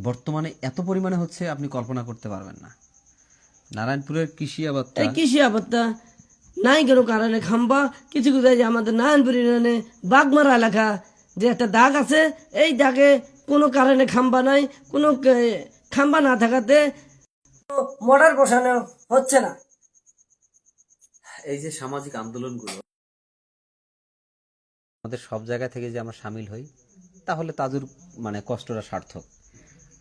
Speaker 1: বর্তমানে এত পরিমাণে হচ্ছে, আপনি কল্পনা করতে পারবেন না। নারায়ণপুরের কৃষি আবাদটা,
Speaker 2: এই কৃষি আবাদটা নাই কোনো কারণে খাম্বা কিছু কিছু যে আমাদের নারায়ণপুর ইউনিয়নে বাগমারা এলাকা যে একটা দাগ আছে, এই দাগে কোনো কারণে খাম্বা নাই। কোনো খাম্বা না থাকাতে মোটর বসানো হচ্ছে না।
Speaker 1: এই যে সামাজিক আন্দোলনগুলো আমাদের সব জায়গা থেকে যে আমরা সামিল হই, তাহলে তাজুর মানে কষ্টটা সার্থক।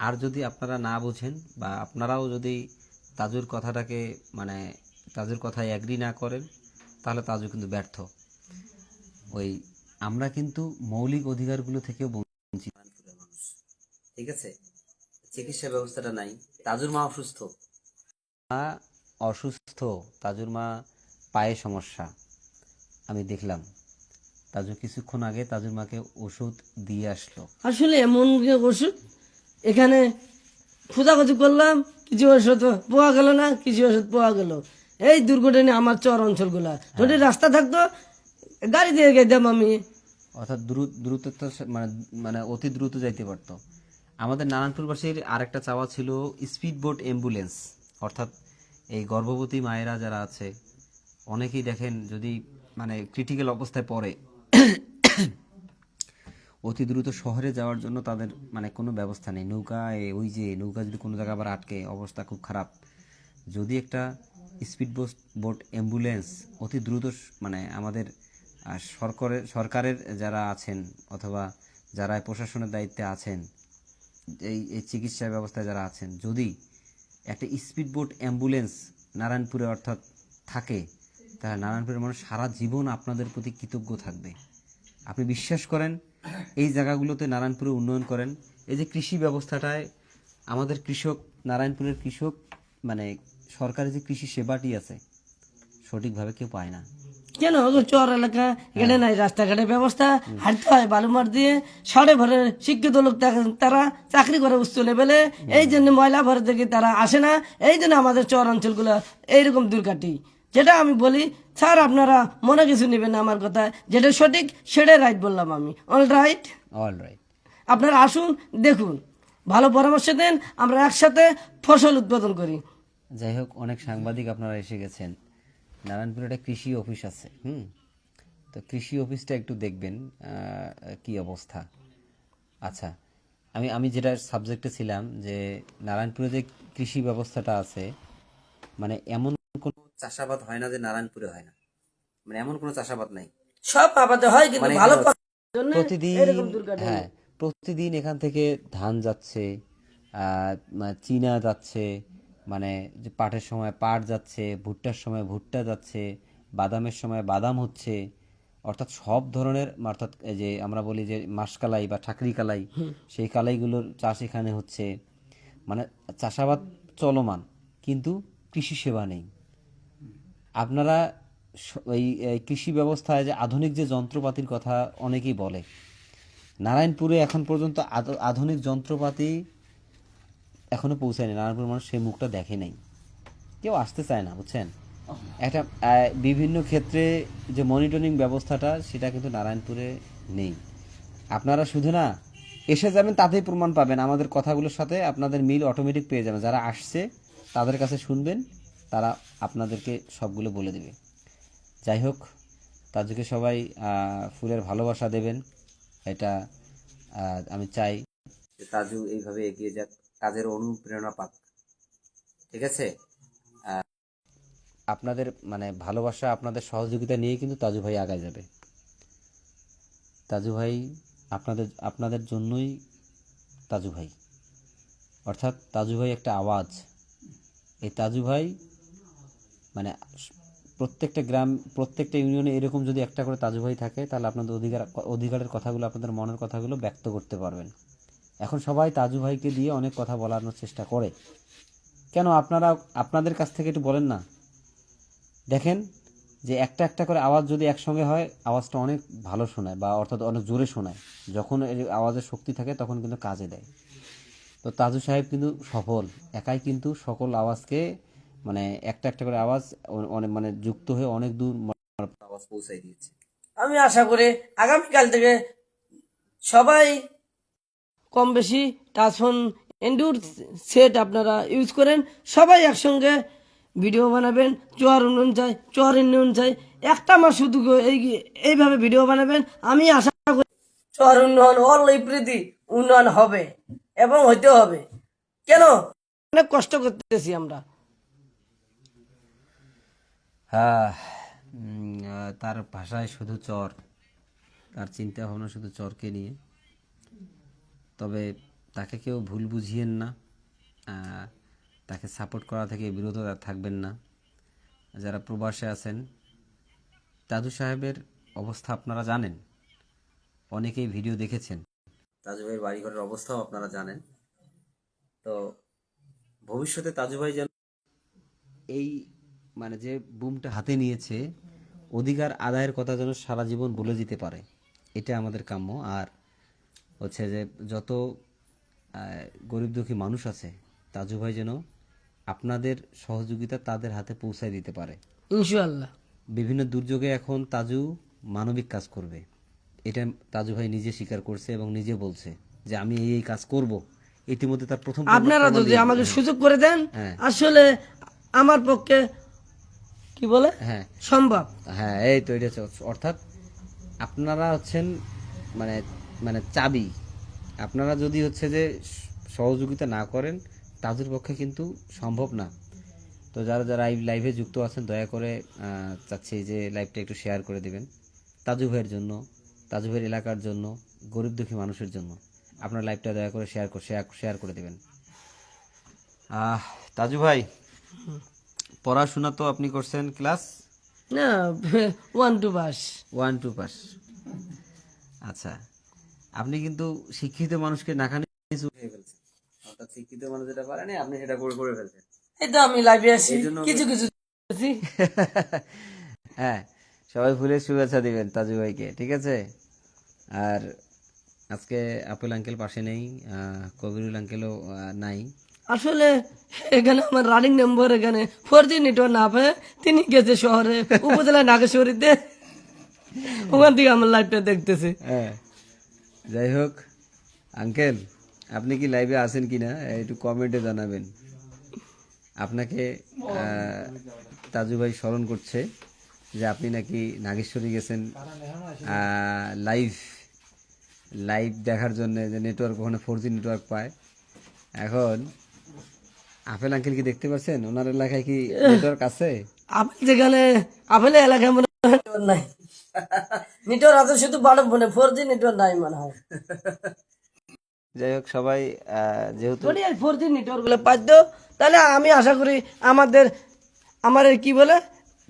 Speaker 1: আর যদি আপনারা না বুঝেন, বা আপনারাও যদি তাজুর কথাটাকে মানে তাজুর কথায় অ্যাগ্রি না করেন, তাহলে তাজু কিন্তু ব্যর্থ। ওই আমরা কিন্তু মৌলিক অধিকারগুলো থেকেও বঞ্চিত মানুষ, ঠিক আছে? চিকিৎসা ব্যবস্থাটা নাই। তাজুর মা অসুস্থ, মা অসুস্থ, তাজুর মা পায়ে সমস্যা, আমি দেখলাম। তাজু কিছুক্ষণ আগে তাজুর মাকে ওষুধ দিয়ে আসলো।
Speaker 2: আসলে এমন যে ওষুধ এখানে খোঁজাখুঁজি করলাম, কিছু ওষুধ পাওয়া গেল না, কিছু ওষুধ পাওয়া গেল। এই দুর্ঘটনা আমার চর অঞ্চলগুলা যদি রাস্তা থাকতো গাড়ি দিয়ে গেতাম আমি।
Speaker 1: অর্থাৎ দ্রুত মানে মানে অতি দ্রুত যাইতে পারতো। আমাদের নারায়ণপুরবাসীর আরেকটা চাওয়া ছিল স্পিড বোট অ্যাম্বুলেন্স। অর্থাৎ এই গর্ভবতী মায়েরা যারা আছে, অনেকেই দেখেন যদি মানে ক্রিটিক্যাল অবস্থায় পড়ে, অতি দ্রুত শহরে যাওয়ার জন্য তাদের মানে কোনো ব্যবস্থা নেই। নৌকায়, ওই যে নৌকা যদি কোনো জায়গা আবার আটকে, অবস্থা খুব খারাপ। যদি একটা স্পিড বোট অ্যাম্বুলেন্স অতি দ্রুত মানে আমাদের সরকারের যারা আছেন, অথবা যারা প্রশাসনের দায়িত্বে আছেন, এই চিকিৎসা ব্যবস্থায় যারা আছেন, যদি একটা স্পিড বোট অ্যাম্বুলেন্স নারায়ণপুরে অর্থাৎ থাকে, তাহলে নারায়ণপুরের মানুষ সারা জীবন আপনাদের প্রতি কৃতজ্ঞ থাকবে। আপনি বিশ্বাস করেন, এই জায়গাগুলোতে নারায়ণপুরে উন্নয়ন করেন। এই যে কৃষি ব্যবস্থাটায় আমাদের কৃষক, নারায়ণপুরের কৃষক মানে সরকারের যে কৃষি সেবাটি আছে, সঠিকভাবে কেউ পায় না।
Speaker 2: কেন চর এলাকা এখানে নাই রাস্তাঘাটের ব্যবস্থা, হাঁটতে হয় বালুমার দিয়ে। সাড়ে ভরে শিক্ষিত লোক তারা চাকরি করে উচ্চ লেভেলে, এই জন্য ময়লা ভরে থেকে তারা আসে না। এই জন্য আমাদের চর অঞ্চলগুলো এইরকম দুর্ঘাটি। যেটা আমি বলি স্যার, আপনারা মনে কিছু নেবেন না আমার কথা, যেটা সঠিক সেটাই রাইট বললাম আমি। All right,
Speaker 1: all right.
Speaker 2: আপনারা আসুন, দেখুন, ভালো পরামর্শ দেন, আমরা একসাথে ফসল উৎপাদন করি।
Speaker 1: যাই হোক, অনেক সাংবাদিক আপনারা এসে গেছেন। নারায়ণপুরে একটা কৃষি অফিস আছে, তো কৃষি অফিসটা একটু দেখবেন কি অবস্থা। আচ্ছা, আমি যেটা সাবজেক্টে ছিলাম, যে নারায়ণপুরে যে কৃষি ব্যবস্থাটা আছে, মানে এমন কোনো চাষাবাদ হয় না যে নারায়ণপুরে হয় না, মানে এমন কোনো চাষাবাদ নাই।
Speaker 2: সব আবাদে হয়, কিন্তু
Speaker 1: মানে
Speaker 2: ভালো জন্য
Speaker 1: প্রতিদিন
Speaker 2: এরকম দুর্ঘটনা।
Speaker 1: হ্যাঁ, প্রতিদিন এখান থেকে ধান যাচ্ছে, চীনা যাচ্ছে, মানে যে পাটের সময় পাট যাচ্ছে, ভুট্টার সময় ভুট্টা যাচ্ছে, বাদামের সময় বাদাম হচ্ছে, অর্থাৎ সব ধরনের, অর্থাৎ এই যে আমরা বলি যে মাসকালাই বা ঠাকরি কালাই, সেই কালাইগুলোর চাষ এখানে হচ্ছে। মানে চাষাবাদ চলমান, কিন্তু কৃষি সেবা নেই। আপনারা এই কৃষি ব্যবস্থায় যে আধুনিক যে যন্ত্রপাতির কথা অনেকেই বলে, নারায়ণপুরে এখন পর্যন্ত আধুনিক যন্ত্রপাতি এখনো পৌঁছায়নি। নারায়ণপুর মানুষ সেই মুখটা দেখে নাই, কেউ আসতে চায় না, বুঝছেন। একটা বিভিন্ন ক্ষেত্রে যে মনিটরিং ব্যবস্থাটা, সেটা কিন্তু নারায়ণপুরে নেই। আপনারা শুধু না এসে যাবেন, তাতেই প্রমাণ পাবেন। আমাদের কথাগুলোর সাথে আপনাদের মিল অটোমেটিক পেয়ে যাবেন। যারা আসছে তাদের কাছে শুনবেন, তারা আপনাদেরকে সবগুলো বলে দেবে। যাই হোক, তাজুকে সবাই ফুলের ভালোবাসা দেবেন, এটা আমি চাই যে তাজু এইভাবে এগিয়ে যাক, কাজের অনুপ্রেরণা পাক। ঠিক আছে, আপনাদের মানে ভালোবাসা, আপনাদের সহযোগিতা নিয়ে কিন্তু তাজু ভাই আগায় যাবে। তাজু ভাই আপনাদের আপনাদের জন্যই তাজু ভাই, অর্থাৎ তাজু ভাই একটা আওয়াজ। এই তাজু ভাই মানে প্রত্যেকটা গ্রাম, প্রত্যেকটা ইউনিয়নে এরকম যদি একটা করে তাজু ভাই থাকে, তাহলে আপনাদের অধিকারের কথাগুলো, আপনাদের মনের কথাগুলো ব্যক্ত করতে পারবেন। এখন সবাই তাজু ভাইকে দিয়ে অনেক কথা বলানোর চেষ্টা করে, কেন আপনারা আপনাদের কাছ থেকে একটু বলেন না। দেখেন যে একটা একটা করে আওয়াজ যদি একসঙ্গে হয়, আওয়াজটা অনেক ভালো শোনায়, বা অর্থাৎ অনেক জোরে শোনায়। যখন এর আওয়াজের শক্তি থাকে, তখন কিন্তু কাজে দেয়। তো তাজু সাহেব কিন্তু সফল, একাই কিন্তু সকল আওয়াজকে, মানে একটা একটা করে আওয়াজ অনেক মানে যুক্ত হয়ে অনেক দূর আওয়াজ পৌঁছাই দিয়েছে।
Speaker 2: আমি আশা করি আগামীকাল থেকে সবাই কম বেশি টাচফোন এন্ডুর সেট আপনারা ইউজ করেন, সবাই একসঙ্গে ভিডিও বানাবেন। চর উন্নয়ন চাই, চর উন্নয়ন চাই, একটা মাস শুধু এইভাবে ভিডিও বানাবেন। আমি আশা করি চর উন্নয়ন অলরেডি উন্নয়ন হবে এবং হইতে হবে। কেন অনেক কষ্ট করতেছি আমরা।
Speaker 1: হ্যাঁ, তার ভাষায় শুধু চর, তার চিন্তা ভাবনা শুধু চরকে নিয়ে। তবে তাকে কেউ ভুল বুঝিয়েন না, তাকে সাপোর্ট করা থেকে বিরত থাকবেন না। যারা প্রবাসে আছেন, তাজু সাহেবের অবস্থা আপনারা জানেন, অনেকেই ভিডিও দেখেছেন, তাজু ভাইয়ের বাড়িঘরের অবস্থাও আপনারা জানেন। তো ভবিষ্যতে তাজু ভাই যেন এই মানে যে বুমটা হাতে নিয়েছে, অধিকার আদায়ের কথা যেন সারা জীবন বলে যেতে পারে, এটা আমাদের কাম্য। আর হচ্ছে যে যত গরিব দুঃখী মানুষ আছে, তাজু ভাই যেন আপনাদের সহযোগিতা তাদের হাতে পৌঁছায় দিতে পারে
Speaker 2: ইনশাআল্লাহ।
Speaker 1: বিভিন্ন দুর্যোগে এখন তাজু মানবিক কাজ করবে, এটা তাজু ভাই নিজে স্বীকার করছে এবং নিজে বলছে যে আমি এই কাজ করব। ইতিমধ্যে তার প্রথম
Speaker 2: আপনারা যদি আমাকে সুযোগ করে দেন, আসলে আমার পক্ষে কি বলে
Speaker 1: হ্যাঁ
Speaker 2: সম্ভব।
Speaker 1: হ্যাঁ, এই তো এটা হচ্ছে, অর্থাৎ আপনারা হচ্ছেন মানে মানে চাবি। আপনারা যদি হচ্ছে যে সহযোগিতা না করেন, তাদের পক্ষে কিন্তু সম্ভব না। তো যারা যারা এই লাইভে যুক্ত আছেন, দয়া করে চাচ্ছি যে লাইভটা একটু শেয়ার করে দিবেন, তাজু ভাইয়ের জন্য, তাজু ভাইয়ের এলাকার জন্য, গরিব দুঃখী মানুষের জন্য আপনার লাইভটা দয়া করে শেয়ার করে দেবেন। তাজু ভাই, পড়াশোনা তো আপনি করছেন ক্লাস
Speaker 2: না 1-2 পাস।
Speaker 1: 1-2 পাস। আচ্ছা, আপনি কিন্তু শিক্ষিত মানুষকে নাকানি উঠিয়ে ফেলছেন, অর্থাৎ শিক্ষিত মানুষ যেটা পারেনি আপনি সেটা করে ফেলছেন।
Speaker 2: এই তো আমি লাইভে আছি,
Speaker 1: এই জন্য
Speaker 2: কিছু কিছু আছি।
Speaker 1: হ্যাঁ, সবাই ফুলের শুভেচ্ছা দিবেন তাজু ভাইকে, ঠিক আছে। আর আজকে আপেল আঙ্কেল পাশে নেই, কবিরুল আঙ্কেলও নাই।
Speaker 2: আসলে এখানে আমার রানিং নাম্বার, এখানে 4G নেটওয়ার্ক না পায়, তিনি গেছে শহরে, উপজেলা নাগেশ্বরীতে, ওখান থেকে আমার লাইভটা দেখতেছে।
Speaker 1: হ্যাঁ, যাই হোক আঙ্কেল, আপনি কি লাইভে আছেন কিনা একটু কমেন্টে জানাবেন। আপনাকে তাজু ভাই স্মরণ করছে যে আপনি নাকি নাগেশ্বরী গেছেন লাইভ দেখার জন্য, যে নেটওয়ার্ক ওখানে 4G নেটওয়ার্ক পায়। এখন আপেল আঙ্কেল কি দেখতে পাচ্ছেন ওনার এলাকায় কি নেটওয়ার্ক আছে?
Speaker 2: আপেল যেখানে আপেল এলাকায় মনে হয় নেটওয়ার্ক নাই, নেটওয়ার্ক আছে শুধু বারো ফোনে, 4G নেটওয়ার্ক নাই মনে হয়।
Speaker 1: যাই হোক সবাই যেহেতু
Speaker 2: যদি এই 4G নেটওয়ার্ক গুলো পাইত, তাহলে আমি আশা করি আমার এই কি বলে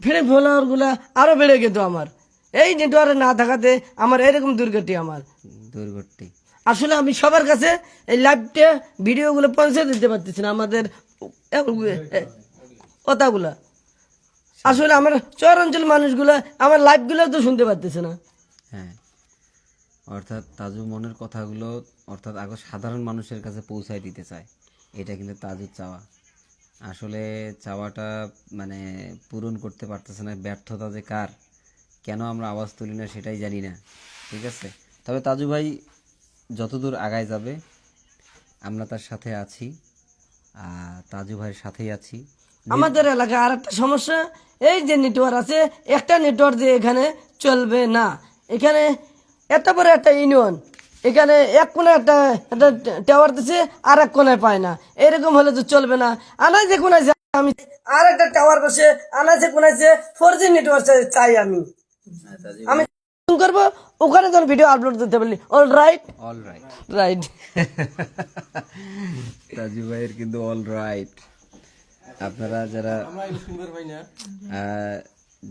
Speaker 2: ফ্রি ফলোয়ার গুলা আরো বেড়ে যেত আমার। এই নেটওয়ার্ক না থাকাতে আমার এরকম দুর্গতি আমার।
Speaker 1: দুর্ঘটটি
Speaker 2: আসলে আমি সবার কাছে এই লাইভটা ভিডিওগুলো পৌঁছে দিতে পারতেছি না, আমাদের কথাগুলা। আসলে আমার চর অঞ্চল মানুষগুলো আমার লাইভগুলো তো শুনতে পারতেছে না।
Speaker 1: হ্যাঁ, অর্থাৎ তাজু মনের কথাগুলো অর্থাৎ আগে সাধারণ মানুষের কাছে পৌঁছায় দিতে চায়, এটা কিন্তু তাজুর চাওয়া। আসলে চাওয়াটা মানে পূরণ করতে পারতেছে না, ব্যর্থতা যে কার, কেন আমরা আওয়াজ তুলি না সেটাই জানি না। ঠিক আছে, তবে তাজু ভাই যতদূর আগায় যাবে আমরা তার সাথে আছি, আর তাজু ভাইয়ের সাথেই আছি।
Speaker 2: আমাদের এলাকায় আর একটা সমস্যা, এই যে নেটওয়ার্ক আছে, একটা নেটওয়ার্ক দিয়ে এখানে চলবে না। এখানে এত বড় একটা ইউনিয়ন, এখানে এক কোণে একটা একটা টাওয়ার দিছে, আর এক কোণায় পায় না। এরকম হলে তো চলবে না। আনাইছে কোনাইছে আমি আর একটা টাওয়ার বসে, আনাইছে কোনাইছে 4G নেটওয়ার্ক চাই আমি করবো, ওখানে যখন ভিডিও আপলোড দিতে পারলি all right.
Speaker 1: All right
Speaker 2: right
Speaker 1: Taju ভাইয়ের কিন্তু অল রাইট। আপনারা যারা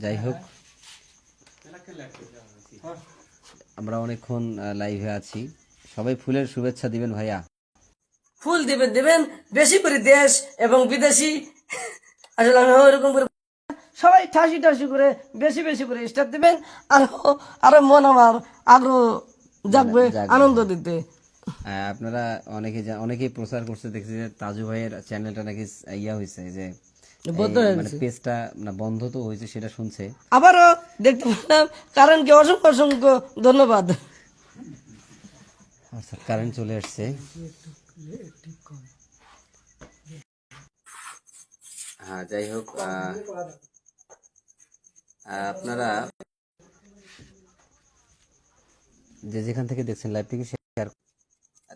Speaker 1: যাই হোক, আমরা অনেকক্ষণ লাইভে আছি, সবাই ফুলের শুভেচ্ছা দিবেন ভাইয়া।
Speaker 2: ফুল দিবেন দিবেন বেশি করে, দেশ এবং বিদেশি। আসলে আমি ওরকম করে সবাই ঠাসি ঠাসি করে বেশি বেশি করে স্টার দিবেন, আরো আরো মন আমার আরো জাগবে আনন্দ দিতে।
Speaker 1: আপনারা অনেকেই প্রচার করতে দেখছি যে তাজু ভাইয়ের চ্যানেলটা নাকি ইয়া হয়েছে, যে মানে পেজটা না বন্ধ তো হয়েছে সেটা শুনছে।
Speaker 2: আবারও দেখতে পেলাম, কারণ কি অসংখ্য অসংখ্য ধন্যবাদ।
Speaker 1: আচ্ছা, কারেন্ট চলে আসছে। হ্যাঁ, যাই হোক, আপনারা যে যেখান থেকে দেখছেন লাইভটিকে শেয়ার।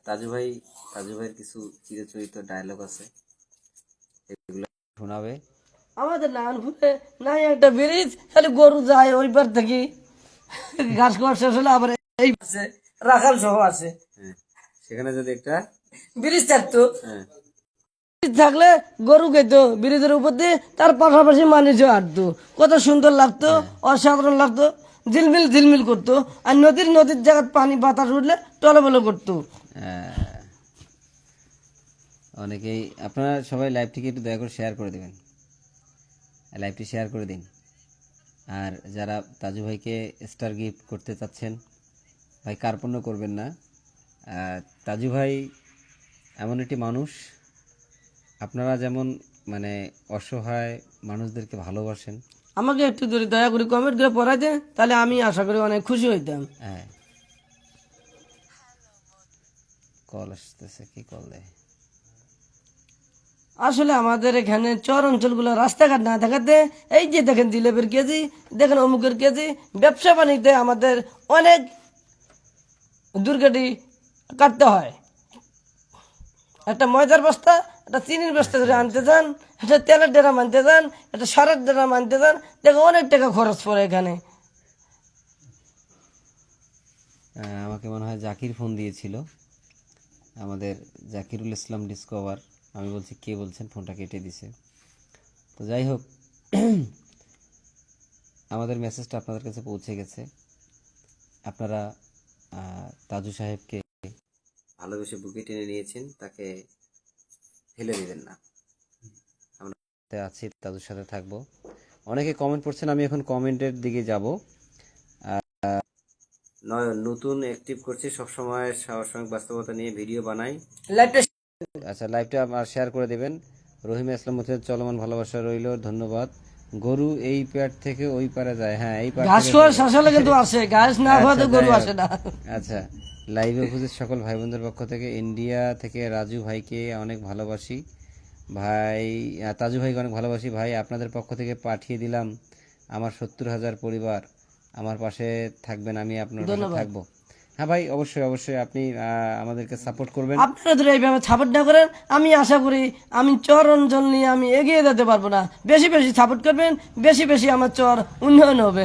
Speaker 1: তাজু ভাইয়ের কিছু চিরচরিত ডায়লগ আছে, এগুলো শোনাবে।
Speaker 2: আমাদের নারায়ণপুরে নাই একটা ব্রিজ, খালি গরু যায় ওই পার থেকে, ঘাস খাওয়া শেষ হলে আবার এই পাশে রাখাল সহ আছে।
Speaker 1: সেখানে যদি একটা
Speaker 2: ব্রিজ থাকতো, ব্রিজ থাকলে গরু খেতো ব্রিজের উপর দিয়ে, তার পাশাপাশি মানুষও হাঁটতো, কত সুন্দর লাগতো, অসাধারণ লাগতো, ঝিলমিল ঝিলমিল করতো। আর নদীর জায়গায় পানি বাতাস উঠলে টলবল করতো।
Speaker 1: অনেকেই আপনারা সবাই লাইভটিকে একটু দয়া করে শেয়ার করে দেবেন, লাইভটি শেয়ার করে দিন। আর যারা তাজু ভাইকে স্টার গিফট করতে চাচ্ছেন, ভাই কার্পণ্য করবেন না। তাজু ভাই এমন একটি মানুষ, আপনারা যেমন মানে অসহায় মানুষদেরকে ভালোবাসেন,
Speaker 2: আমাকে একটু যদি দয়া করে কমেন্ট করে পড়াই দেন, তাহলে আমি আশা করি অনেক খুশি হইতাম।
Speaker 1: হ্যাঁ, কল আসতেছে, কি কল দেয়।
Speaker 2: আসলে আমাদের এখানে চর অঞ্চলগুলো রাস্তাঘাট না থাকাতে, এই যে দেখেন জিলেবের কেজি, দেখেন অমুকের কেজি, ব্যবসা বাণিজ্যে আমাদের অনেক দুর্গতি কাটতে হয়। একটা ময়দার বস্তা, একটা চিনির বস্তা যদি আনতে যান, একটা তেলের ড্রাম আনতে যান, একটা সারের ড্রাম আনতে যান, দেখো অনেক টাকা খরচ পড়ে এখানে।
Speaker 1: আমাকে মনে হয় জাকির ফোন দিয়েছিল, আমাদের জাকিরুল ইসলাম ডিসকভার। আমি বলছি কে বলছেন, ফোনটা কেটে দিছে। তো যাই হোক, আমাদের মেসেজটা আপনাদের কাছে পৌঁছে গেছে। আপনারা তাজু সাহেবকে ভালোবেসে বুকে টেনে নিয়েছেন, তাকে ফেলে দিবেন না। আমরা আছি, তাজুর সাথে থাকবো। অনেকে কমেন্ট করছেন, আমি এখন কমেন্টের দিকে যাব। নতুন অ্যাক্টিভ করছি, সবসময় সাহসিক বাস্তবতা নিয়ে ভিডিও বানাই। আচ্ছা, লাইভটা আমার শেয়ার করে দেবেন। রহিম ইসলাম হচ্ছে চলমান ভালোবাসা রইল, ধন্যবাদ। গরু এই পেট থেকে ওই পারে যায়। হ্যাঁ, এই পারে
Speaker 2: ঘাস খাওয়ার শাসালে কিন্তু আসে, ঘাস না খাওয়াতে গরু আসে না।
Speaker 1: আচ্ছা, লাইভে উপস্থিত সকল ভাই বোনদের পক্ষ থেকে, ইন্ডিয়া থেকে রাজু ভাইকে অনেক ভালোবাসি ভাই, তাজু ভাইকে অনেক ভালোবাসি ভাই। আপনাদের পক্ষ থেকে পাঠিয়ে দিলাম আমার 70,000 পরিবার, আমার পাশে থাকবেন, আমি আপনার পাশে থাকবো। হ্যাঁ ভাই, অবশ্যই অবশ্যই আপনি আমাদেরকে সাপোর্ট করবেন।
Speaker 2: আপনারা যদি এইভাবে সাপোর্ট না করেন, আমি আশা করি আমি চর অঞ্চল নিয়ে আমি এগিয়ে যেতে পারবো না। বেশি বেশি সাপোর্ট করবেন, বেশি বেশি আমার চর উন্নয়ন হবে।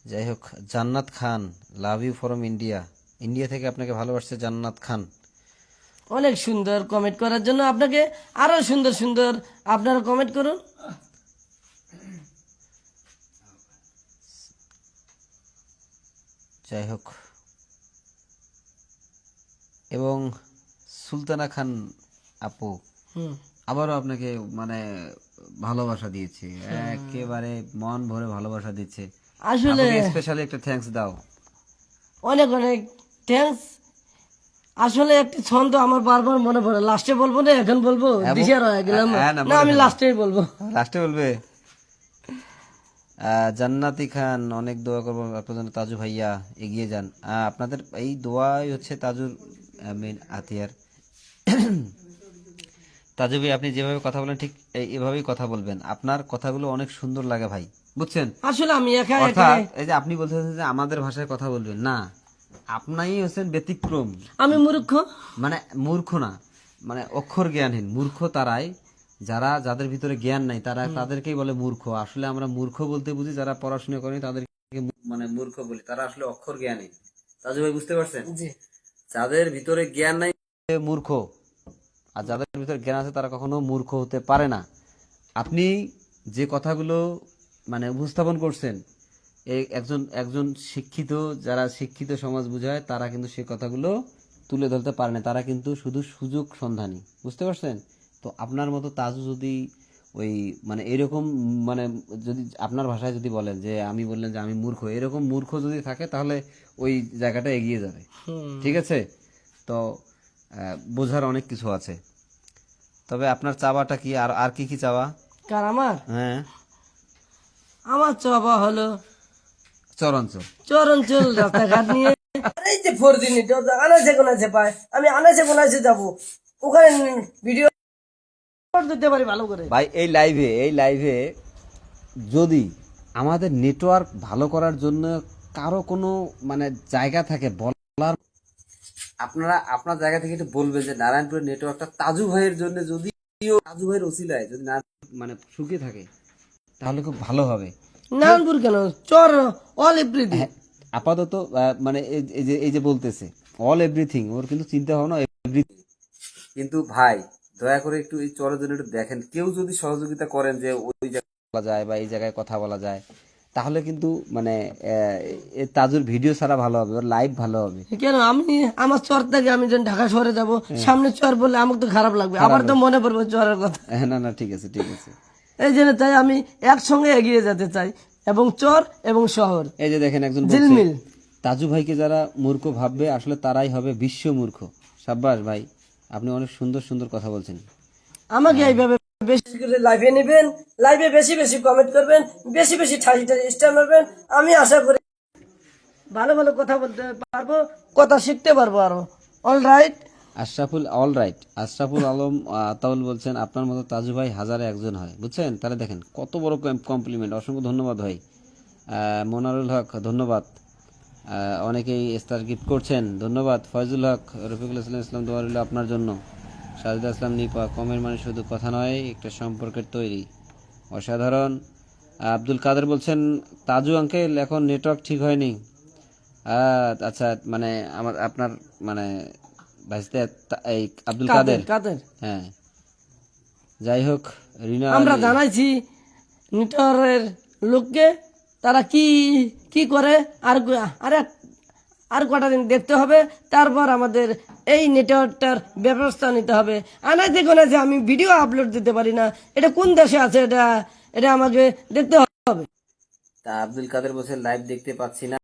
Speaker 1: যাই হোক, Jannat Khan, love you from India. India থেকে আপনাকে ভালোবাসছে জান্নাত খান।
Speaker 2: অনেক সুন্দর কমেন্ট করার জন্য আপনাকে আরো সুন্দর সুন্দর আপনারা কমেন্ট করুন।
Speaker 1: যাই হোক, এবং সুলতানা খান আপু
Speaker 2: হুম,
Speaker 1: আবারও আপনাকে মানে ভালোবাসা দিয়েছে, একেবারে মন ভরে ভালোবাসা দিচ্ছে।
Speaker 2: আসলে
Speaker 1: স্পেশালি একটা থ্যাঙ্কস দাও।
Speaker 2: অনেক অনেক থ্যাঙ্কস। আসলে একটি ছন্দ আমার বারবার মনে পড়ে, লাস্টে বলবো না এখন বলবো, দিশার হয়ে গেলাম।
Speaker 1: হ্যাঁ, না,
Speaker 2: না আমি লাস্টেই বলবো।
Speaker 1: লাস্টে বলবে। জান্নাতি খান, অনেক দোয়া করবো আপনার জন্য। তাজু ভাইয়া এগিয়ে যান। আপনাদের এই দোয়াই হচ্ছে তাজুর মেন হাতিয়ার। তাজু ভাই, আপনি যেভাবে কথা বলেন ঠিক এভাবেই কথা বলবেন। আপনার কথাগুলো অনেক সুন্দর লাগে ভাই, বুঝছেন?
Speaker 2: আসলে আমি একা একা
Speaker 1: অর্থাৎ এই যে আপনি বলতেছেন যে আমাদের ভাষায় কথা বলবেন না, আপনি হচ্ছেন ব্যতিক্রম।
Speaker 2: আমি মূর্খ।
Speaker 1: মানে মূর্খ না, মানে অক্ষর জ্ঞানহীন। মূর্খ তারাই যাদের ভিতরে জ্ঞান নাই, তাদেরকেই বলে মূর্খ। আসলে আমরা মূর্খ বলতে বুঝি যারা পড়াশোনা করেনি তাদেরকে মানে মূর্খ বলি, তারা আসলে অক্ষর জ্ঞানহীন। তাজু ভাই বুঝতে পারছেন?
Speaker 2: জি,
Speaker 1: যাদের ভিতরে জ্ঞান নাই মূর্খ, আর যাদের ভিতরে জ্ঞান আছে তারা কখনো মূর্খ হতে পারে না। আপনি যে কথাগুলো মানে উপস্থাপন করছেন, এই একজন একজন শিক্ষিত, যারা শিক্ষিত সমাজ বুঝায় তারা কিন্তু সেই কথাগুলো তুলে ধরতে পারে না। তারা কিন্তু শুধু সুযোগ সন্ধানী, বুঝতে পারছেন? তো আপনার মতো তাজু যদি ওই মানে এরকম মানে যদি আপনার ভাষায় যদি বলেন যে আমি বললেন যে আমি মূর্খ, এরকম মূর্খ যদি থাকে তাহলে ওই জায়গাটা এগিয়ে যাবে। ঠিক আছে? তো বোঝার অনেক কিছু আছে। তবে আপনার চাওয়াটা কি? আর আর কি কি চাওয়া?
Speaker 2: কার আমার?
Speaker 1: হ্যাঁ,
Speaker 2: আমার চাওয়া হলো
Speaker 1: চরাঞ্চল।
Speaker 2: চরাঞ্চল রাস্তাঘাট নিয়ে এই যে 4G নেটওয়ার্ক আনাচে কোনাচে পায়, আমি আনাচে কোনাচে যাবো, ওখানে ভিডিও দিতে পারি ভালো করে।
Speaker 1: ভাই এই লাইভে যদি আমাদের নেটওয়ার্ক ভালো করার জন্য কারো কোনো মানে জায়গা থাকে বলার, আপনারা আপনার জায়গা থেকে একটু বলবেন যে নারায়ণপুরের নেটওয়ার্কটা তাজু ভাইয়ের জন্য, যদি তাজু ভাইয়ের ওসিলায় যদি না মানে শুকিয়ে থাকে তাহলে খুব ভালো হবে।
Speaker 2: নারায়ণপুর কেন, চর অল এভরিথিং।
Speaker 1: আপাতত মানে এই যে বলতেছে অল এভরিথিং, ওর কিন্তু চিন্তা ভাবনা এভরিথিং। কিন্তু ভাই দয়া করে একটু এই চরের জন্য একটু দেখেন, কেউ যদি সহযোগিতা করেন যে ওই জায়গায় বলা যায় বা এই জায়গায় কথা বলা যায়, তাহলে কিন্তু মানে তাজুর ভিডিও ছাড়া ভালো হবে, ওর লাইভ ভালো হবে।
Speaker 2: কেন আমি আমার চর থেকে আমি যখন ঢাকা শহরে যাব, সামনে চর বললে আমাকে তো খারাপ লাগবে, আবার তো মনে পড়বে চরের কথা।
Speaker 1: না না, ঠিক আছে ঠিক আছে।
Speaker 2: এই জন্য তাই আমি একসঙ্গে এগিয়ে যেতে চাই, এবং চর এবং শহর
Speaker 1: এই যে দেখেন একজন বলছে,
Speaker 2: ঝিলমিল।
Speaker 1: তাজু ভাইকে যারা মূর্খ ভাববে আসলে তারাই হবে বিশ্ব মূর্খ। সাব্বাস ভাই, আপনি অনেক সুন্দর সুন্দর কথা বলছেন।
Speaker 2: আমাকে এইভাবে বেশি করে লাইভে নেবেন, লাইভে বেশি বেশি কমেন্ট করবেন, বেশি বেশি ঠাসি ঠাসি স্টার মারবেন। আমি আশা করি ভালো ভালো কথা বলতে পারবো, কথা শিখতে পারবো আরো। All right.
Speaker 1: আশরাফুল আলম আতাউল বলছেন আপনার মতো তাজু ভাই হাজারে একজন হয়, বুঝছেন? তাহলে দেখেন কত বড় কমপ্লিমেন্ট। অসংখ্য ধন্যবাদ ভাই। মনারুল হক ধন্যবাদ। অনেকেই স্টার গিফট করছেন, ধন্যবাদ। ফয়জুল হক, রফিকুল ইসলাম দোয়া রইল আপনার জন্য। সাজিদা ইসলাম নিপা, কমের মানে শুধু কথা নয়, একটা সম্পর্কের তৈরি, অসাধারণ। আব্দুল কাদের বলছেন তাজু আঙ্কেল এখন নেটওয়ার্ক ঠিক হয়নি। আচ্ছা, মানে আপনার মানে ভাইস্তে এই আব্দুল কাদের।
Speaker 2: কাদের
Speaker 1: হ্যাঁ, যাই হোক, রিনা
Speaker 2: আমরা জানাইছি নেটওয়ার্কের লোককে, তারা কি কি করে আর আর কটা দিন দেখতে হবে, তারপর আমাদের এই নেটওয়ার্কটার ব্যবস্থা নিতে হবে। আনাইতে কোনে যে আমি ভিডিও আপলোড দিতে পারি না, এটা কোন দেশে আছে? এটা এটা আমাকে দেখতে হবে।
Speaker 1: তা আব্দুল কাদের বলছেন লাইভ দেখতে পাচ্ছি না।